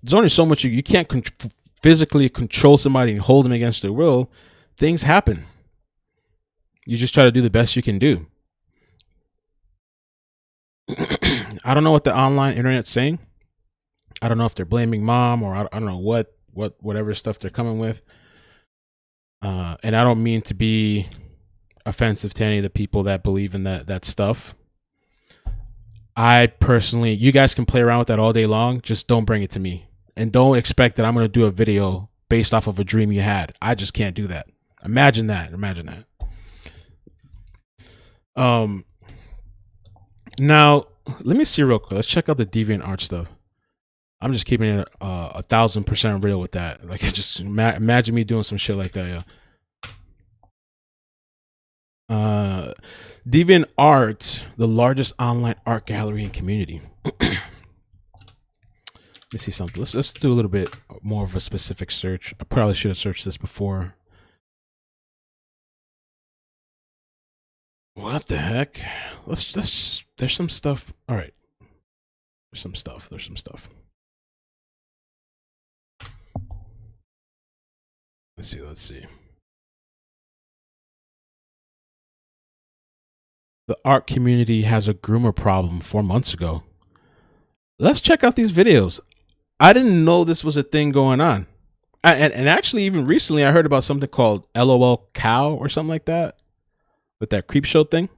There's only so much you can't physically control somebody and hold them against their will. Things happen. You just try to do the best you can do. I don't know what the online internet's saying. I don't know if they're blaming mom, or I don't know whatever stuff they're coming with. And I don't mean to be offensive to any of the people that believe in that stuff. I personally, you guys can play around with that all day long. Just don't bring it to me. And don't expect that I'm going to do a video based off of a dream you had. I just can't do that. Imagine that. Now, let me see real quick. Let's check out the DeviantArt stuff. I'm just keeping it 1,000% real with that. Like, just imagine me doing some shit like that, yeah. DeviantArt, the largest online art gallery and community. Let me see something. Let's do a little bit more of a specific search. I probably should have searched this before. What the heck? Let's there's some stuff. All right. There's some stuff. Let's see. The art community has a groomer problem 4 months ago. Let's check out these videos. I didn't know this was a thing going on. And actually, even recently, I heard about something called LOL Cow or something like that, with that creep show thing.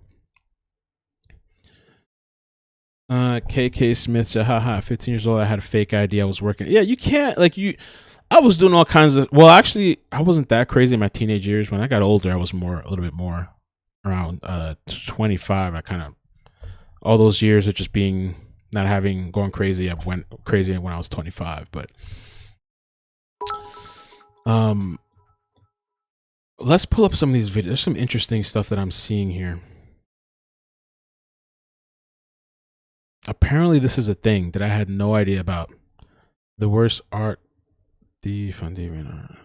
KK Smith said, haha, 15 years old, I had a fake ID. I was working. Yeah, you can't, I was doing all kinds of, well, actually, I wasn't that crazy in my teenage years. When I got older, I was a little bit more around 25. I kind of, all those years of just being, going crazy. I went crazy when I was 25, but let's pull up some of these videos. There's some interesting stuff that I'm seeing here. Apparently this is a thing that I had no idea about. The worst art thief on DeviantArt.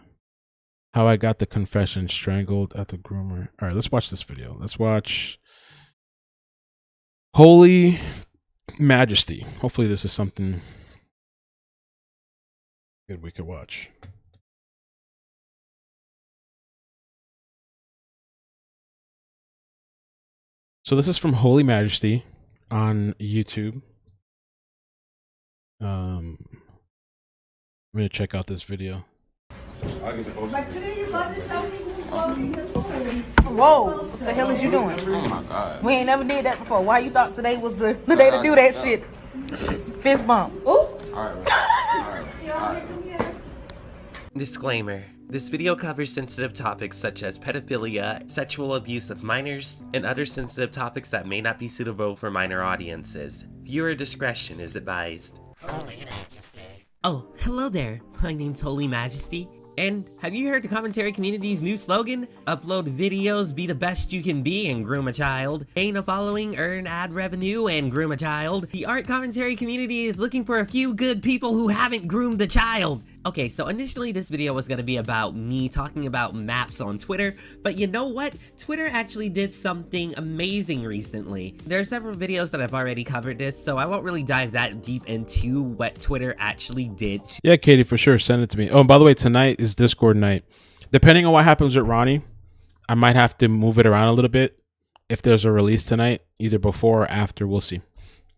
How I got the confession strangled at the groomer. All right, let's watch this video. Let's watch Holy Majesty. Hopefully this is something good we could watch. So this is from Holy Majesty on YouTube. I'm gonna check out this video. Whoa, what the hell is you doing? Oh my God. We ain't never did that before. Why you thought today was the day to do that shit? Fist bump. Ooh. All right. Disclaimer. This video covers sensitive topics such as pedophilia, sexual abuse of minors, and other sensitive topics that may not be suitable for minor audiences. Viewer discretion is advised. Oh, hello there. My name's Holy Majesty. And have you heard the commentary community's new slogan? Upload videos, be the best you can be, and groom a child. Gain a following, earn ad revenue, and groom a child. The art commentary community is looking for a few good people who haven't groomed a child. Okay, so initially this video was gonna be about me talking about maps on Twitter, but you know what? Twitter actually did something amazing recently. There are several videos that I've already covered this, so I won't really dive that deep into what Twitter actually did. Yeah, Katie, for sure, send it to me. Oh, and by the way, tonight is Discord night. Depending on what happens with Ronnie, I might have to move it around a little bit if there's a release tonight, either before or after, we'll see.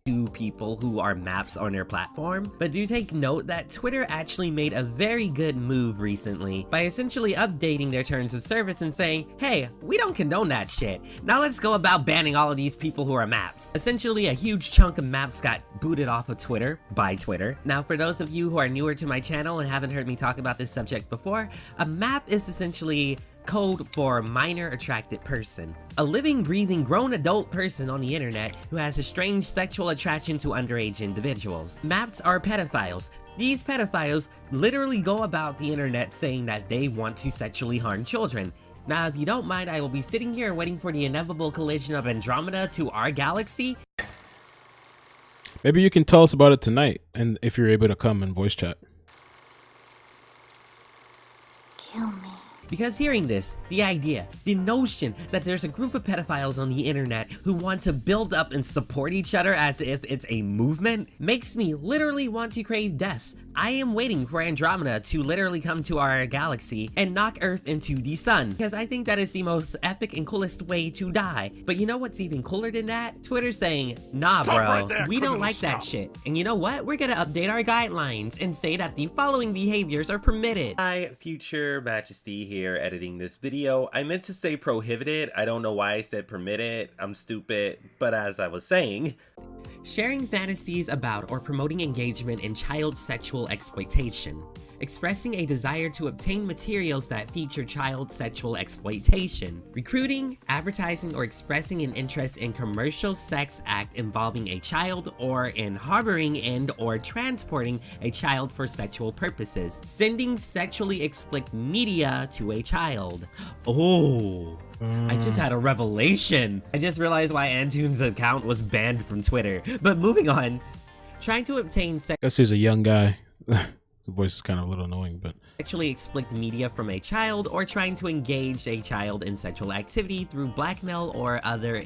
To people who are maps on their platform, but do take note that Twitter actually made a very good move recently by essentially updating their terms of service and saying, hey, we don't condone that shit. Now let's go about banning all of these people who are maps. Essentially, a huge chunk of maps got booted off of Twitter by Twitter. Now, for those of you who are newer to my channel and haven't heard me talk about this subject before, a map is essentially code for minor attracted person. A living, breathing, grown adult person on the internet who has a strange sexual attraction to underage individuals. Maps are pedophiles. These pedophiles literally go about the internet saying that they want to sexually harm children. Now, if you don't mind, I will be sitting here waiting for the inevitable collision of Andromeda to our galaxy. Maybe you can tell us about it tonight, and if you're able to come and voice chat. Kill me. Because hearing this, the idea, the notion that there's a group of pedophiles on the internet who want to build up and support each other as if it's a movement makes me literally want to crave death. I am waiting for Andromeda to literally come to our galaxy and knock Earth into the sun, because I think that is the most epic and coolest way to die. But you know what's even cooler than that? Twitter saying, nah bro, we don't like that shit. And you know what? We're gonna update our guidelines and say that the following behaviors are permitted. Hi, future majesty here editing this video. I meant to say prohibited. I don't know why I said permitted. I'm stupid. But as I was saying, sharing fantasies about or promoting engagement in child sexual exploitation. Expressing a desire to obtain materials that feature child sexual exploitation. Recruiting, advertising, or expressing an interest in commercial sex act involving a child, or in harboring and or transporting a child for sexual purposes. Sending sexually explicit media to a child. Oh. I just had a revelation. I just realized why Antoon's account was banned from Twitter. But moving on. Trying to obtain Guess he's a young guy. The voice is kind of a little annoying, but sexually explicit media from a child, or trying to engage a child in sexual activity through blackmail or other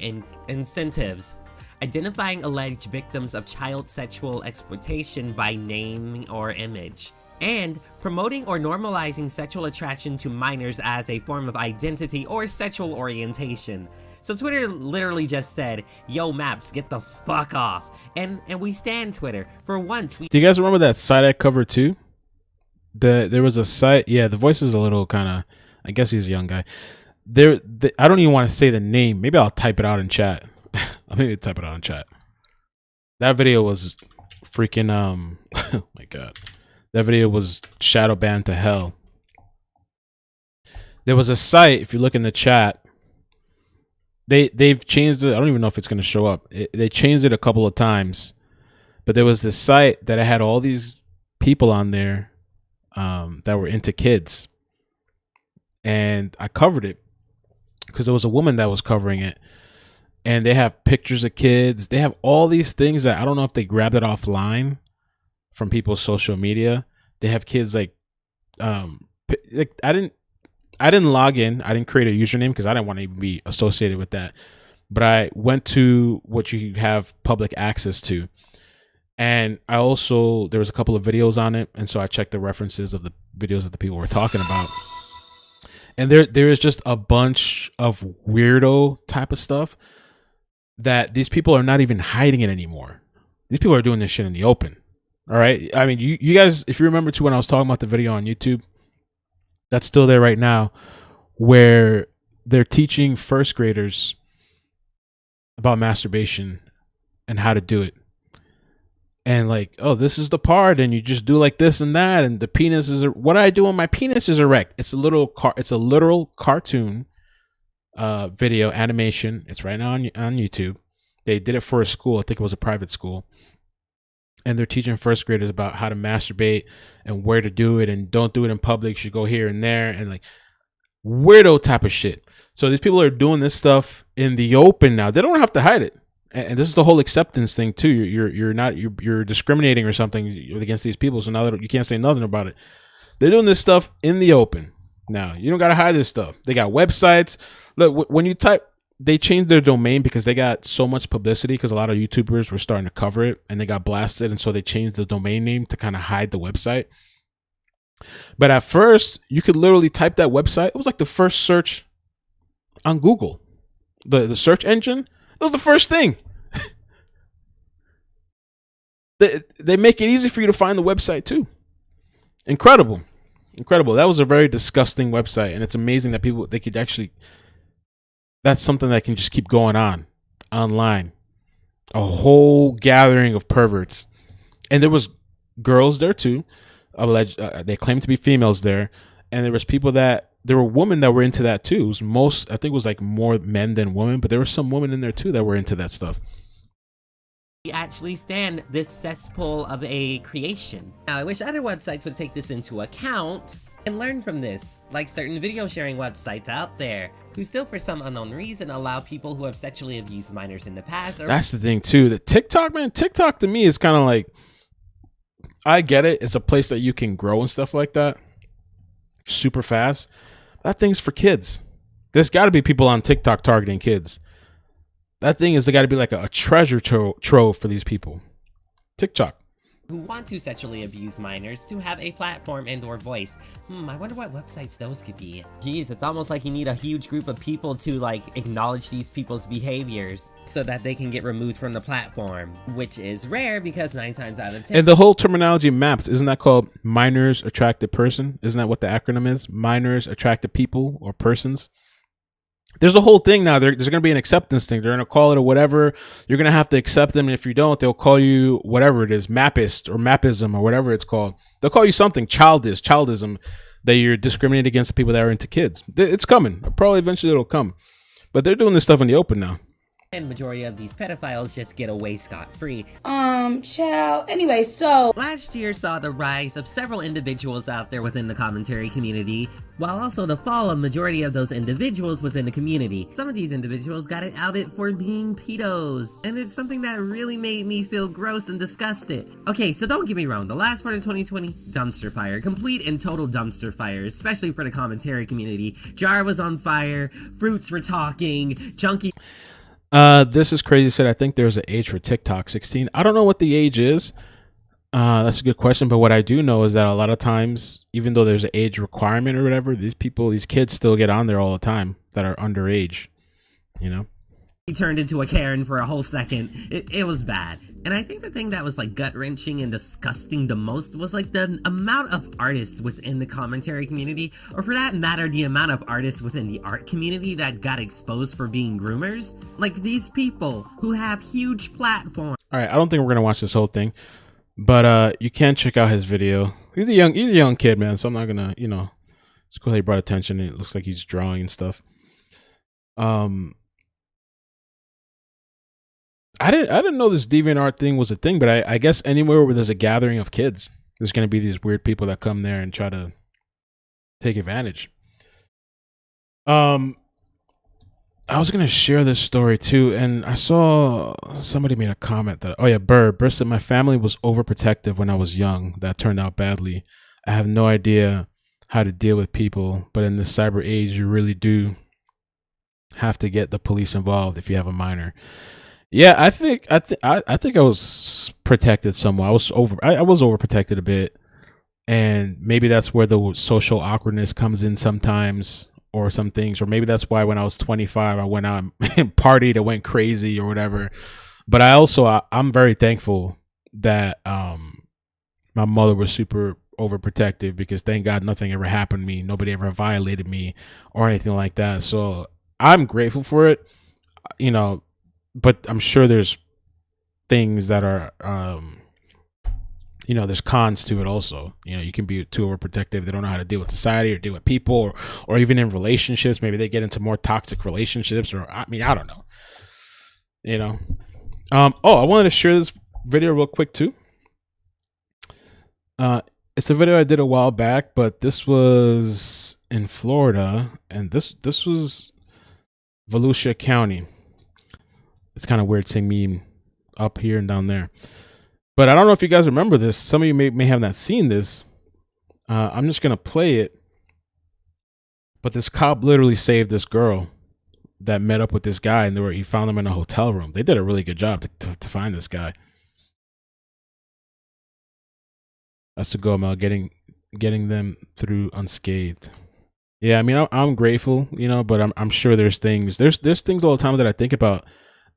incentives. Identifying alleged victims of child sexual exploitation by name or image. And promoting or normalizing sexual attraction to minors as a form of identity or sexual orientation. So Twitter literally just said, yo Maps, get the fuck off. And we stand Twitter. For once, we— Do you guys remember that site I covered too? There was a site, yeah, the voice is a little kind of, I guess he's a young guy. I don't even want to say the name. Maybe I'll type it out in chat. I'll maybe type it out in chat. That video was freaking, oh my God. That video was shadow banned to hell. There was a site, if you look in the chat, they've changed it. I don't even know if it's going to show up. They changed it a couple of times. But there was this site that had all these people on there that were into kids. And I covered it because there was a woman that was covering it. And they have pictures of kids. They have all these things that I don't know if they grabbed it offline from people's social media. They have kids like I didn't log in. I didn't create a username because I didn't want to even be associated with that. But I went to what you have public access to. And I also, there was a couple of videos on it. And so I checked the references of the videos that the people were talking about. And there is just a bunch of weirdo type of stuff that these people are not even hiding it anymore. These people are doing this shit in the open. All right. I mean, you guys, if you remember too, when I was talking about the video on YouTube, that's still there right now, where they're teaching first graders about masturbation and how to do it. And like, oh, this is the part, and you just do like this and that, and the penis is what I do when my penis is erect. It's a literal cartoon video animation. It's right now on YouTube. They did it for a school. I think it was a private school. And they're teaching first graders about how to masturbate and where to do it, and don't do it in public. You should go here and there, and like weirdo type of shit. So these people are doing this stuff in the open now. They don't have to hide it. And this is the whole acceptance thing too. You're discriminating or something against these people. So now that you can't say nothing about it, they're doing this stuff in the open. Now you don't got to hide this stuff. They got websites. Look, when you type, they changed their domain because they got so much publicity because a lot of YouTubers were starting to cover it and they got blasted. And so they changed the domain name to kind of hide the website. But at first you could literally type that website. It was like the first search on Google, the search engine. It was the first thing. They make it easy for you to find the website too. Incredible. That was a very disgusting website. And it's amazing that they could actually, that's something that can just keep going on online. A whole gathering of perverts. And there was girls there too. They claimed to be females there. And there were women that were into that too. It was I think it was like more men than women, but there were some women in there too that were into that stuff. We actually stand this cesspool of a creation. Now, I wish other websites would take this into account, And learn from this, like certain video sharing websites out there, who still for some unknown reason allow people who have sexually abused minors in the past. That's the thing too. The TikTok, man, TikTok to me is kind of like, I get it. It's a place that you can grow and stuff like that super fast. That thing's for kids. There's got to be people on TikTok targeting kids. That thing is got to be like a treasure trove for these people. TikTok. Who want to sexually abuse minors to have a platform and or voice. I wonder what websites those could be. Geez, it's almost like you need a huge group of people to like acknowledge these people's behaviors so that they can get removed from the platform, which is rare because 9 times out of 10. And the whole terminology maps, isn't that called minors attracted person? Isn't that what the acronym is? Minors attracted people or persons? There's a whole thing now. There's going to be an acceptance thing. They're going to call it or whatever. You're going to have to accept them. And if you don't, they'll call you whatever it is, mapist or mapism or whatever it's called. They'll call you something childism, that you're discriminating against the people that are into kids. It's coming. Probably eventually it'll come. But they're doing this stuff in the open now. And majority of these pedophiles just get away scot-free. Child. Anyway, so Last year saw the rise of several individuals out there within the commentary community, while also the fall of majority of those individuals within the community. Some of these individuals got it outed for being pedos, and it's something that really made me feel gross and disgusted. Okay, so don't get me wrong, the last part of 2020, dumpster fire, complete and total dumpster fire, especially for the commentary community. Jar was on fire, fruits were talking, junkie. This is crazy. Said I think there's an age for TikTok, 16. I don't know what the age is. That's a good question. But what I do know is that a lot of times, even though there's an age requirement or whatever, these kids still get on there all the time that are underage, you know? He turned into a Karen for a whole second. It was bad. And I think the thing that was like gut-wrenching and disgusting the most was like the amount of artists within the commentary community, or for that matter, the amount of artists within the art community that got exposed for being groomers. Like these people who have huge platforms. All right, I don't think we're gonna watch this whole thing, but you can check out his video. He's a young kid, man. So I'm not gonna, it's cool he brought attention. It looks like he's drawing and stuff. I didn't know this DeviantArt thing was a thing, but I guess anywhere where there's a gathering of kids, there's going to be these weird people that come there and try to take advantage. I was going to share this story too, and I saw somebody made a comment that, Burr said my family was overprotective when I was young. That turned out badly. I have no idea how to deal with people, but in this cyber age, you really do have to get the police involved if you have a minor. Yeah, I think I was protected somewhat. I was overprotected a bit, and maybe that's where the social awkwardness comes in sometimes, or some things, or maybe that's why when I was 25, I went out and partied, I went crazy or whatever. But I'm very thankful that my mother was super overprotective, because thank God nothing ever happened to me, nobody ever violated me or anything like that. So I'm grateful for it, But I'm sure there's things that are, there's cons to it also. You can be too overprotective. They don't know how to deal with society or deal with people, or even in relationships. Maybe they get into more toxic relationships, or I don't know. I wanted to share this video real quick too. It's a video I did a while back, but this was in Florida, and this was Volusia County. It's kind of weird seeing me up here and down there, but I don't know if you guys remember this. Some of you may have not seen this. I'm just gonna play it. But this cop literally saved this girl that met up with this guy, and he found him in a hotel room. They did a really good job to find this guy. That's the goal, Mel, getting them through unscathed. Yeah, I mean, I'm grateful, but I'm sure there's things all the time that I think about,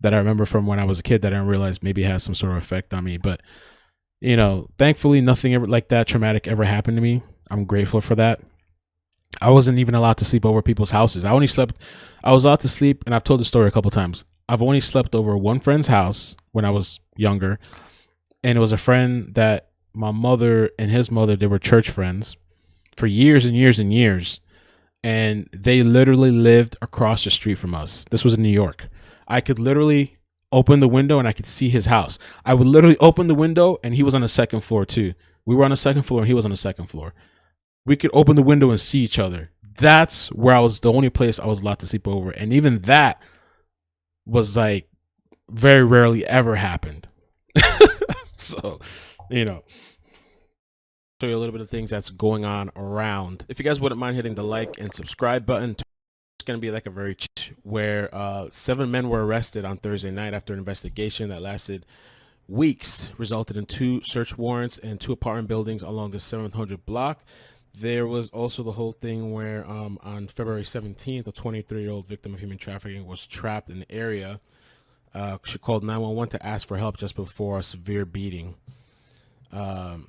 that I remember from when I was a kid, that I didn't realize maybe has some sort of effect on me. But, thankfully nothing ever like that traumatic ever happened to me. I'm grateful for that. I wasn't even allowed to sleep over people's houses. I was allowed to sleep, and I've told the story a couple times. I've only slept over one friend's house when I was younger. And it was a friend that my mother and his mother, they were church friends for years and years and years. And they literally lived across the street from us. This was in New York. I could literally open the window and I could see his house. I would literally open the window and he was on the second floor too. We were on the second floor and he was on the second floor. we could open the window and see each other. That's where I was the only place I was allowed to sleep over. And even that was like very rarely ever happened. So, you know, show you a little bit of things that's going on around. If you guys wouldn't mind hitting the like and subscribe button, it's going to be like a very where 7 men were arrested on Thursday night after an investigation that lasted weeks, resulted in 2 search warrants and 2 apartment buildings along the 700 block. There was also the whole thing where on February 17th, a 23-year-old victim of human trafficking was trapped in the area. She called 911 to ask for help just before a severe beating.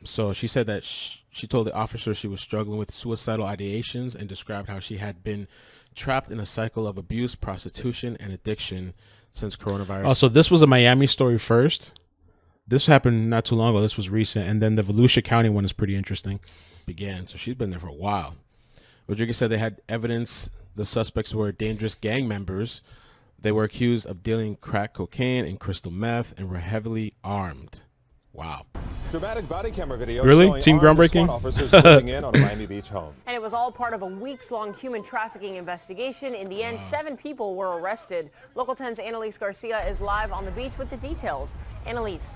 So she said that she told the officer she was struggling with suicidal ideations and described how she had been trapped in a cycle of abuse, prostitution, and addiction since coronavirus. Oh, so this was a Miami story first. This happened not too long ago. This was recent. And then the Volusia County one is pretty interesting. Began. So she's been there for a while. Rodriguez said they had evidence the suspects were dangerous gang members. They were accused of dealing crack cocaine and crystal meth and were heavily armed. Wow. Dramatic body camera video. Really? Team groundbreaking? Officers closing in on a Miami Beach home. And it was all part of a weeks-long human trafficking investigation. In the end, 7 people were arrested. Local 10's Annalise Garcia is live on the beach with the details. Annalise.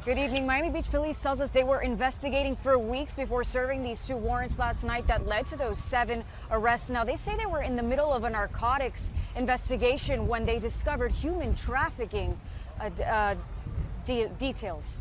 Good evening. Miami Beach Police tells us they were investigating for weeks before serving these 2 warrants last night that led to those 7 arrests. Now, they say they were in the middle of a narcotics investigation when they discovered human trafficking details.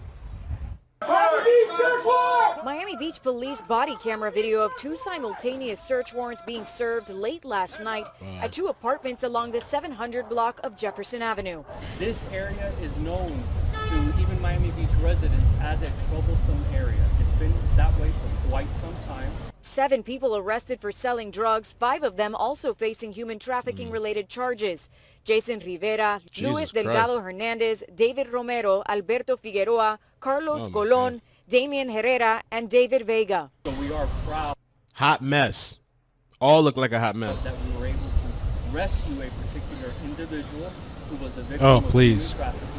Miami Beach Police body camera video of 2 simultaneous search warrants being served late last night at 2 apartments along the 700 block of Jefferson Avenue. This area is known to even Miami Beach residents as a troublesome area. It's been that way for quite some time. 7 people arrested for selling drugs, 5 of them also facing human trafficking related charges. Jason Rivera, Luis Delgado Hernandez, David Romero, Alberto Figueroa, Carlos Colon, Damian Herrera, and David Vega. So we are proud. Hot mess. All look like a hot mess. That we were able to rescue a particular individual who was a victim of human trafficking.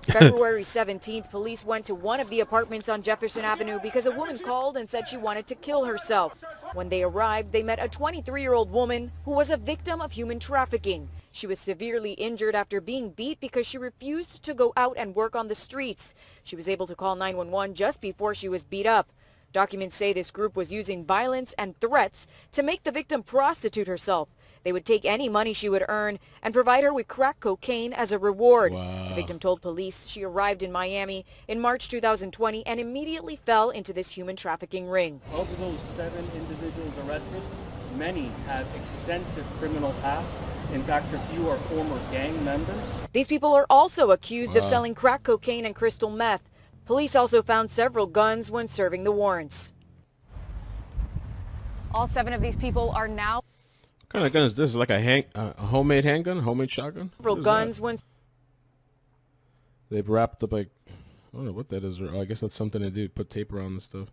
February 17th, police went to one of the apartments on Jefferson Avenue because a woman called and said she wanted to kill herself. When they arrived, they met a 23-year-old woman who was a victim of human trafficking. She was severely injured after being beat because she refused to go out and work on the streets. She was able to call 911 just before she was beat up. Documents say this group was using violence and threats to make the victim prostitute herself. They would take any money she would earn and provide her with crack cocaine as a reward. The victim told police she arrived in Miami in March 2020 and immediately fell into this human trafficking ring. Of those 7 individuals arrested, many have extensive criminal past. In fact, a few are former gang members. These people are also accused of selling crack cocaine and crystal meth. Police also found several guns when serving the warrants. All 7 of these people are now... What kind of gun is this? Like a homemade handgun? Homemade shotgun? Several guns when... They've wrapped up like... I don't know what that is. I guess that's something to do. Put tape around and stuff.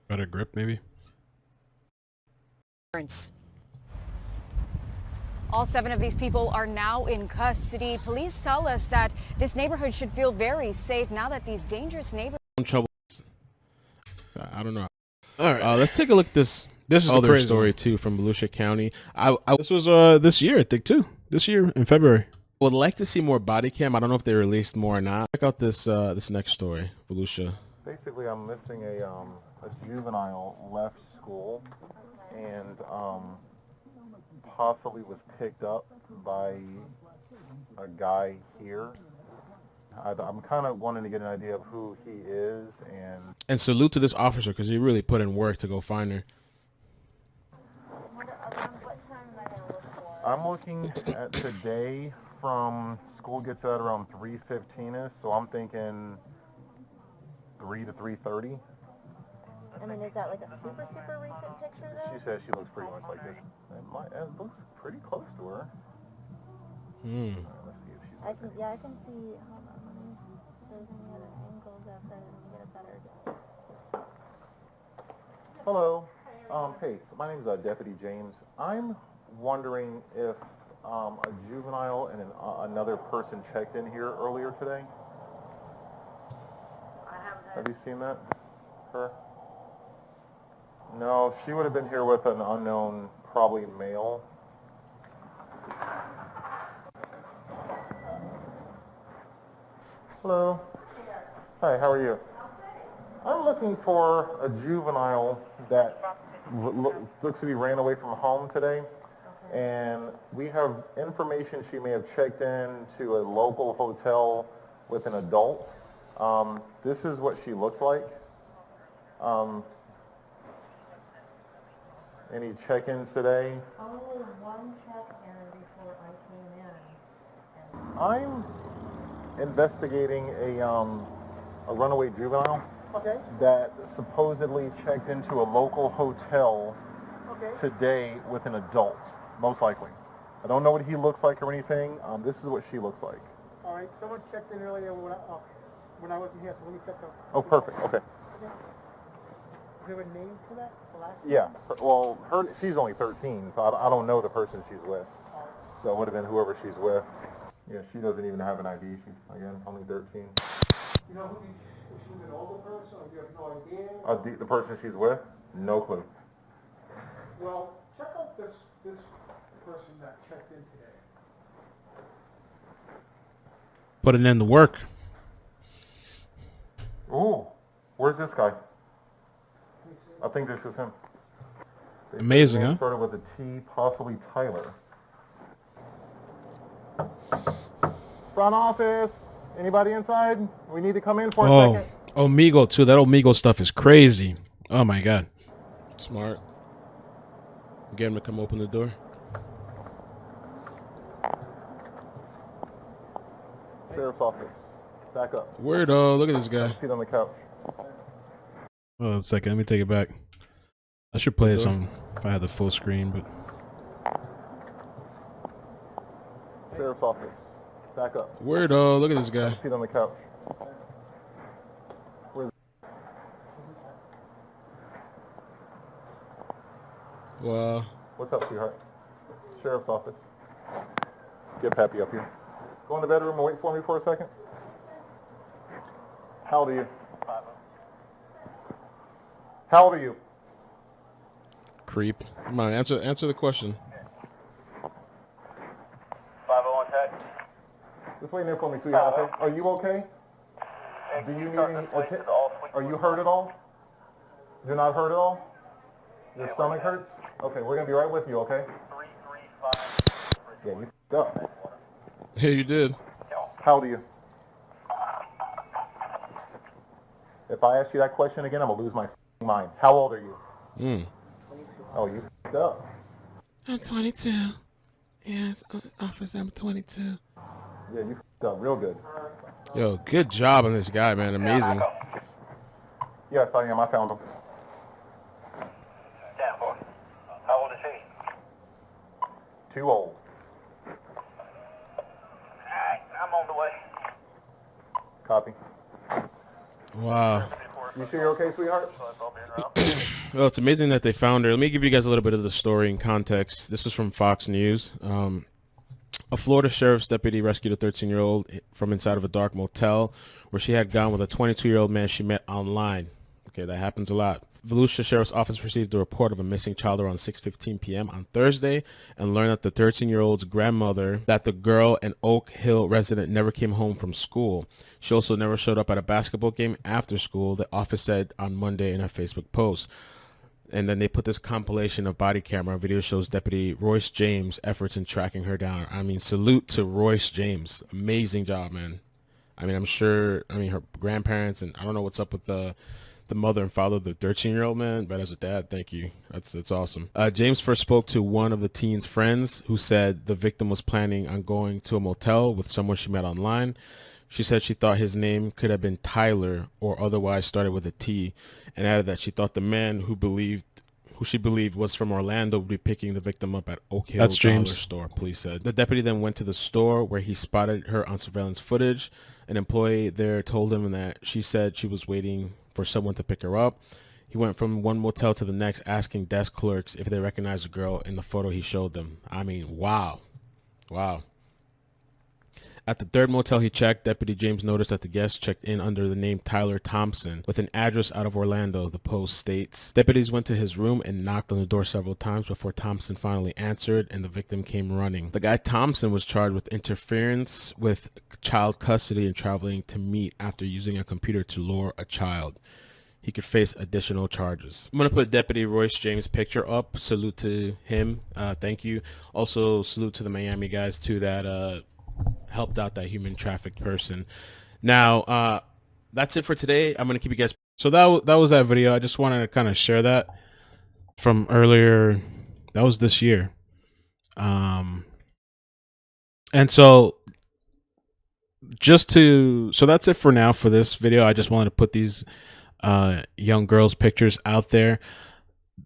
Better grip, maybe? All 7 of these people are now in custody. Police tell us that this neighborhood should feel very safe now that these dangerous neighborhoods... Trouble. I don't know. All right. Let's take a look at this. This is other story too from Volusia County. This was this year, I think, too. This year in February. Would like to see more body cam. I don't know if they released more or not. Check out this this next story, Volusia. Basically, I'm missing a juvenile left school and possibly was picked up by a guy here. I'm kind of wanting to get an idea of who he is and salute to this officer because he really put in work to go find her. I'm looking at today from school gets out around 3:15ish, so I'm thinking 3 to 3:30. I mean, is that like a super recent picture though? She says she looks pretty much like this. It looks pretty close to her. Let's see if she's I can see. Hold on, let me. If there's any other angles out there, let me get a better. Hello. Hey, so my name is Deputy James. I'm wondering if a juvenile and another person checked in here earlier today. Have you seen that? her? No, she would have been here with an unknown, probably male. Hello. Hi, how are you? I'm looking for a juvenile that looks to be ran away from home today. And we have information she may have checked in to a local hotel with an adult. This is what she looks like. Any check-ins today? Only one check-in before I came in. I'm investigating a runaway juvenile that supposedly checked into a local hotel today with an adult, most likely. I don't know what he looks like or anything. This is what she looks like. All right, someone checked in earlier when I wasn't here, so let me check out. Oh, perfect. Okay. Is there a name for that? The last Yeah. Well, she's only 13, so I don't know the person she's with. So it would have been whoever she's with. Yeah, she doesn't even have an ID. She's, again, only 13. You know who if she's an older person, or you have no idea? The person she's with? No clue. Well, check out this person that checked in today. Putting in the work. Ooh, where's this guy? I think this is him. Amazing, huh? Started with a T, possibly Tyler. Front office. Anybody inside? We need to come in for a second. Omegle too. That Omegle stuff is crazy. Oh my god. Smart. Get him to come open the door. Sheriff's office. Back up. Weirdo. Look at this guy. Have a seat on the couch. Oh, a second. Let me take it back. I should play this on if I had the full screen, but. Sheriff's office. Back up. Weirdo. Look at this guy. Have a seat on the couch. Where's Wow. What's up, sweetheart? Sheriff's office. Get Pappy up here. Go in the bedroom and wait for me for a second. How old are you? 5. How old are you? Creep. Come on, answer the question. 501 tech. Just wait there for me, sweetheart. Okay? Are you okay? Do you need any attention? Are you hurt at all? You're not hurt at all? Your stomach hurts? Okay, we're gonna be right with you, okay? 335. Yeah, you f***ed up. Yeah, you did. How old are you? If I ask you that question again, I'm gonna lose my f***ing mind. How old are you? Oh, you f***ed up. I'm 22. Yes, officer, I'm 22. Yeah, you f***ed up real good. Yo, good job on this guy, man. Amazing. Yes, I am. I found him. Damn, boy. How old is he? Too old. Alright, I'm on the way. Copy. Wow. You sure you're okay, sweetheart? Well, it's amazing that they found her. Let me give you guys a little bit of the story and context. This was from Fox News. A Florida sheriff's deputy rescued a 13-year-old from inside of a dark motel where she had gone with a 22-year-old man she met online. Okay, that happens a lot. Volusia Sheriff's Office received a report of a missing child around 6:15 p.m. on Thursday and learned that the 13-year-old's grandmother, that the girl, an Oak Hill resident, never came home from school. She also never showed up at a basketball game after school, the office said on Monday in a Facebook post. And then they put this compilation of body camera video shows Deputy Royce James' efforts in tracking her down. I mean, salute to Royce James. Amazing job, man. I mean, I'm sure, her grandparents, and I don't know what's up with the mother and father of the 13-year-old, man, but as a dad, thank you. That's awesome. James first spoke to one of the teen's friends who said the victim was planning on going to a motel with someone she met online. She said she thought his name could have been Tyler or otherwise started with a T, and added that she thought the man who she believed was from Orlando would be picking the victim up at Oak Hill Dollar Store, police said. The deputy then went to the store where he spotted her on surveillance footage. An employee there told him that she said she was waiting for someone to pick her up. He went from one motel to the next asking desk clerks if they recognized the girl in the photo he showed them. I mean, wow. At the third motel he checked, Deputy James noticed that the guest checked in under the name Tyler Thompson with an address out of Orlando, the Post states. Deputies went to his room and knocked on the door several times before Thompson finally answered and the victim came running. The guy Thompson was charged with interference with child custody and traveling to meet after using a computer to lure a child. He could face additional charges. I'm going to put Deputy Royce James' picture up. Salute to him. Thank you. Also, salute to the Miami guys, too, that helped out that human trafficked person. Now, that's it for today. I'm going to keep you guys. So that was that video. I just wanted to kind of share that from earlier. That was this year. And so so that's it for now for this video. I just wanted to put these young girls' pictures out there.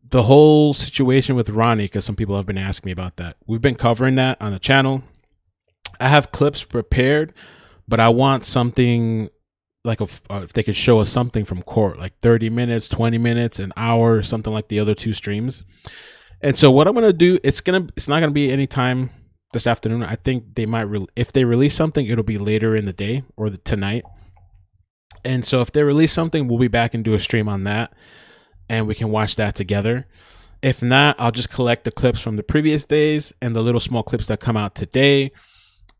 The whole situation with Ronnie, because some people have been asking me about that. We've been covering that on the channel. I have clips prepared, but I want something like if they could show us something from court, like 30 minutes, 20 minutes, an hour, something like the other two streams. And so what I'm gonna do, it's not gonna be any time this afternoon. I think they might if they release something, it'll be later in the day or tonight. And so if they release something, we'll be back and do a stream on that and we can watch that together. If not, I'll just collect the clips from the previous days and the little small clips that come out today,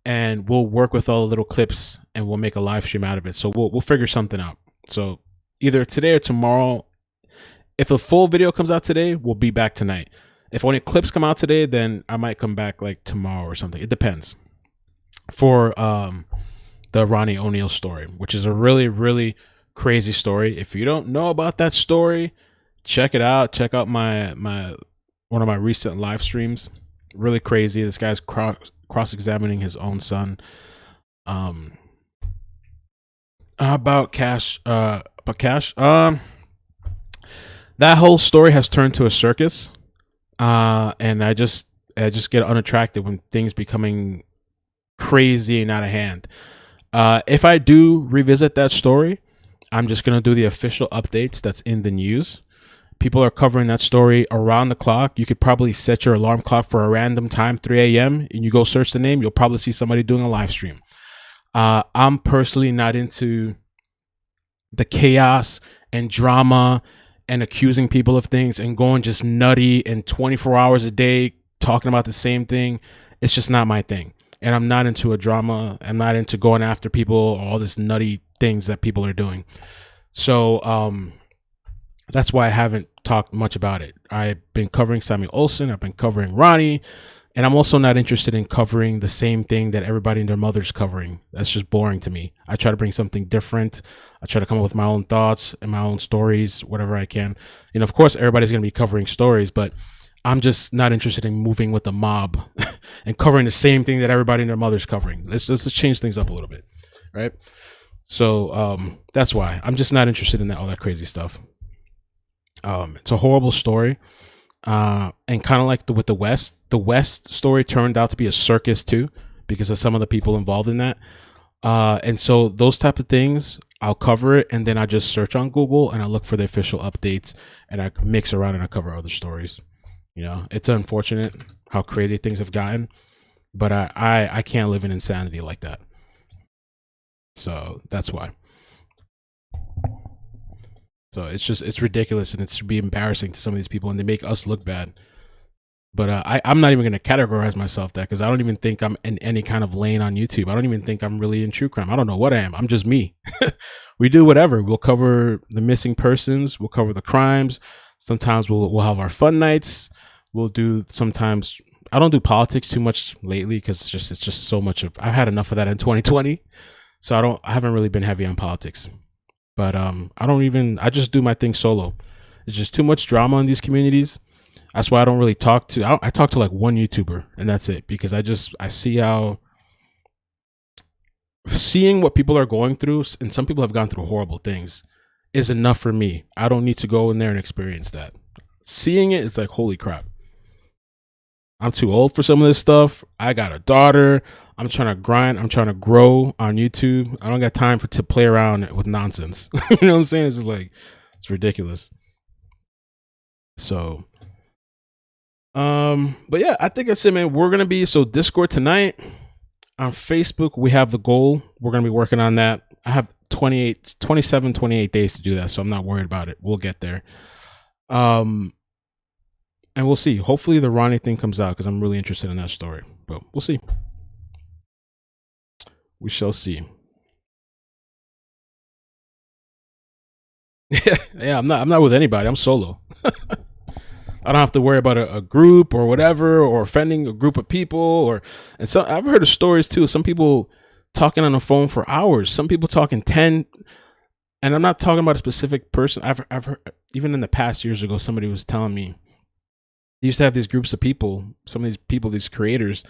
and we'll work with all the little clips and we'll make a live stream out of it. So we'll figure something out. So either today or tomorrow. If a full video comes out today, we'll be back tonight. If only clips come out today, then I might come back like tomorrow or something. It depends. For the Ronnie O'Neal story, which is a really, really crazy story. If you don't know about that story, check it out. Check out my one of my recent live streams. Really crazy. This guy's cross-examining his own son about Cash. That whole story has turned to a circus, and I just get unattracted when things becoming crazy and out of hand. If I do revisit that story, I'm just going to do the official updates that's in the news. People are covering that story around the clock. You could probably set your alarm clock for a random time, 3 a.m., and you go search the name, you'll probably see somebody doing a live stream. I'm personally not into the chaos and drama and accusing people of things and going just nutty and 24 hours a day talking about the same thing. It's just not my thing. And I'm not into a drama. I'm not into going after people, all this nutty things that people are doing. So that's why I haven't talked much about it. I've been covering Samuel Olsen. I've been covering Ronnie. And I'm also not interested in covering the same thing that everybody and their mother's covering. That's just boring to me. I try to bring something different. I try to come up with my own thoughts and my own stories, whatever I can. And of course, everybody's going to be covering stories, but I'm just not interested in moving with the mob and covering the same thing that everybody and their mother's covering. Let's change things up a little bit, right? So that's why I'm just not interested in all that crazy stuff. It's a horrible story, and kind of like with the West story turned out to be a circus too, because of some of the people involved in that. And so those type of things, I'll cover it, and then I just search on Google and I look for the official updates, and I mix around and I cover other stories. You know, it's unfortunate how crazy things have gotten, but I can't live in insanity like that. So that's why. So it's ridiculous, and it should be embarrassing to some of these people, and they make us look bad. But I'm not even going to categorize myself that, because I don't even think I'm in any kind of lane on YouTube. I don't even think I'm really in true crime. I don't know what I am. I'm just me. We do whatever. We'll cover the missing persons. We'll cover the crimes. Sometimes we'll have our fun nights. We'll do sometimes. I don't do politics too much lately, because it's just so much of. I've had enough of that in 2020, so I haven't really been heavy on politics. But I just do my thing solo. It's just too much drama in these communities. That's why I don't really talk to. I talk to like one YouTuber, and that's it, because I see how seeing what people are going through, and some people have gone through horrible things, is enough for me. I don't need to go in there and experience that. Seeing it is like, holy crap. I'm too old for some of this stuff. I got a daughter. I'm trying to grind. I'm trying to grow on YouTube. I don't got time to play around with nonsense. You know what I'm saying? It's just like, it's ridiculous. So, but yeah, I think that's it, man. We're going to be, so Discord tonight, on Facebook, we have the goal. We're going to be working on that. I have 28 days to do that, so I'm not worried about it. We'll get there. And we'll see. Hopefully the Ronnie thing comes out, because I'm really interested in that story. But we'll see. We shall see. Yeah, I'm not with anybody. I'm solo. I don't have to worry about a group or whatever, or offending a group of people. And so I've heard of stories too. Some people talking on the phone for hours. Some people talking 10. And I'm not talking about a specific person. I've heard, even in the past years ago, somebody was telling me they used to have these groups of people, some of these people, these creators,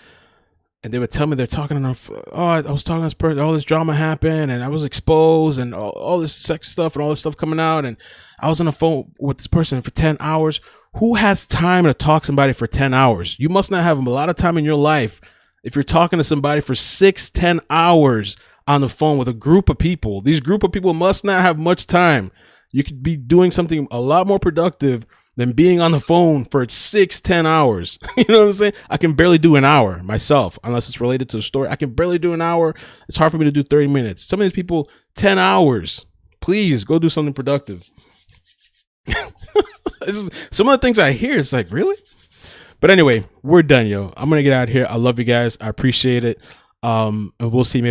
and they would tell me they're talking on I was talking to this person, all this drama happened, and I was exposed, and all this sex stuff and all this stuff coming out, and I was on the phone with this person for 10 hours. Who has time to talk to somebody for 10 hours? You must not have a lot of time in your life if you're talking to somebody for 6-10 hours on the phone with a group of people. These group of people must not have much time. You could be doing something a lot more productive than being on the phone for 6-10 hours. You know what I'm saying? I can barely do an hour myself, unless it's related to a story. I can barely do an hour. It's hard for me to do 30 minutes. Some of these people, 10 hours. Please go do something productive. Some of the things I hear, it's like, really? But we're done, yo. I'm going to get out of here. I love you guys. I appreciate it. And we'll see.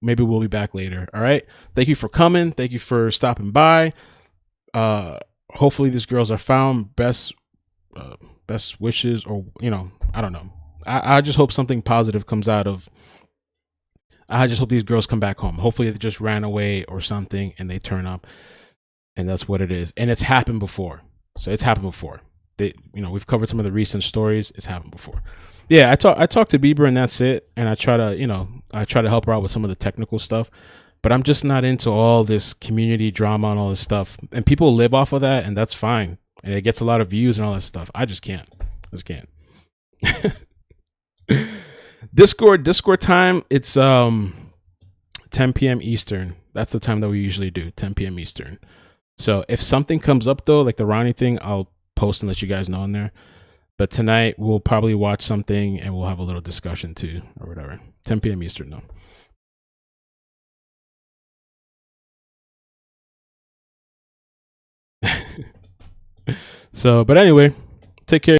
Maybe we'll be back later. All right. Thank you for coming. Thank you for stopping by. Hopefully these girls are found. Best wishes, or I don't know. I just hope something positive comes out of. I just hope these girls come back home. Hopefully they just ran away or something and they turn up, and that's what it is. And it's happened before. So it's happened before. We've covered some of the recent stories. It's happened before. Yeah, I talk to Bieber, and that's it. And I try to help her out with some of the technical stuff. But I'm just not into all this community drama and all this stuff. And people live off of that, and that's fine. And it gets a lot of views and all that stuff. I just can't. Discord time, it's 10 p.m. Eastern. That's the time that we usually do, 10 p.m. Eastern. So if something comes up, though, like the Ronnie thing, I'll post and let you guys know in there. But tonight, we'll probably watch something, and we'll have a little discussion, too, or whatever. 10 p.m. Eastern, though. So, but anyway, take care.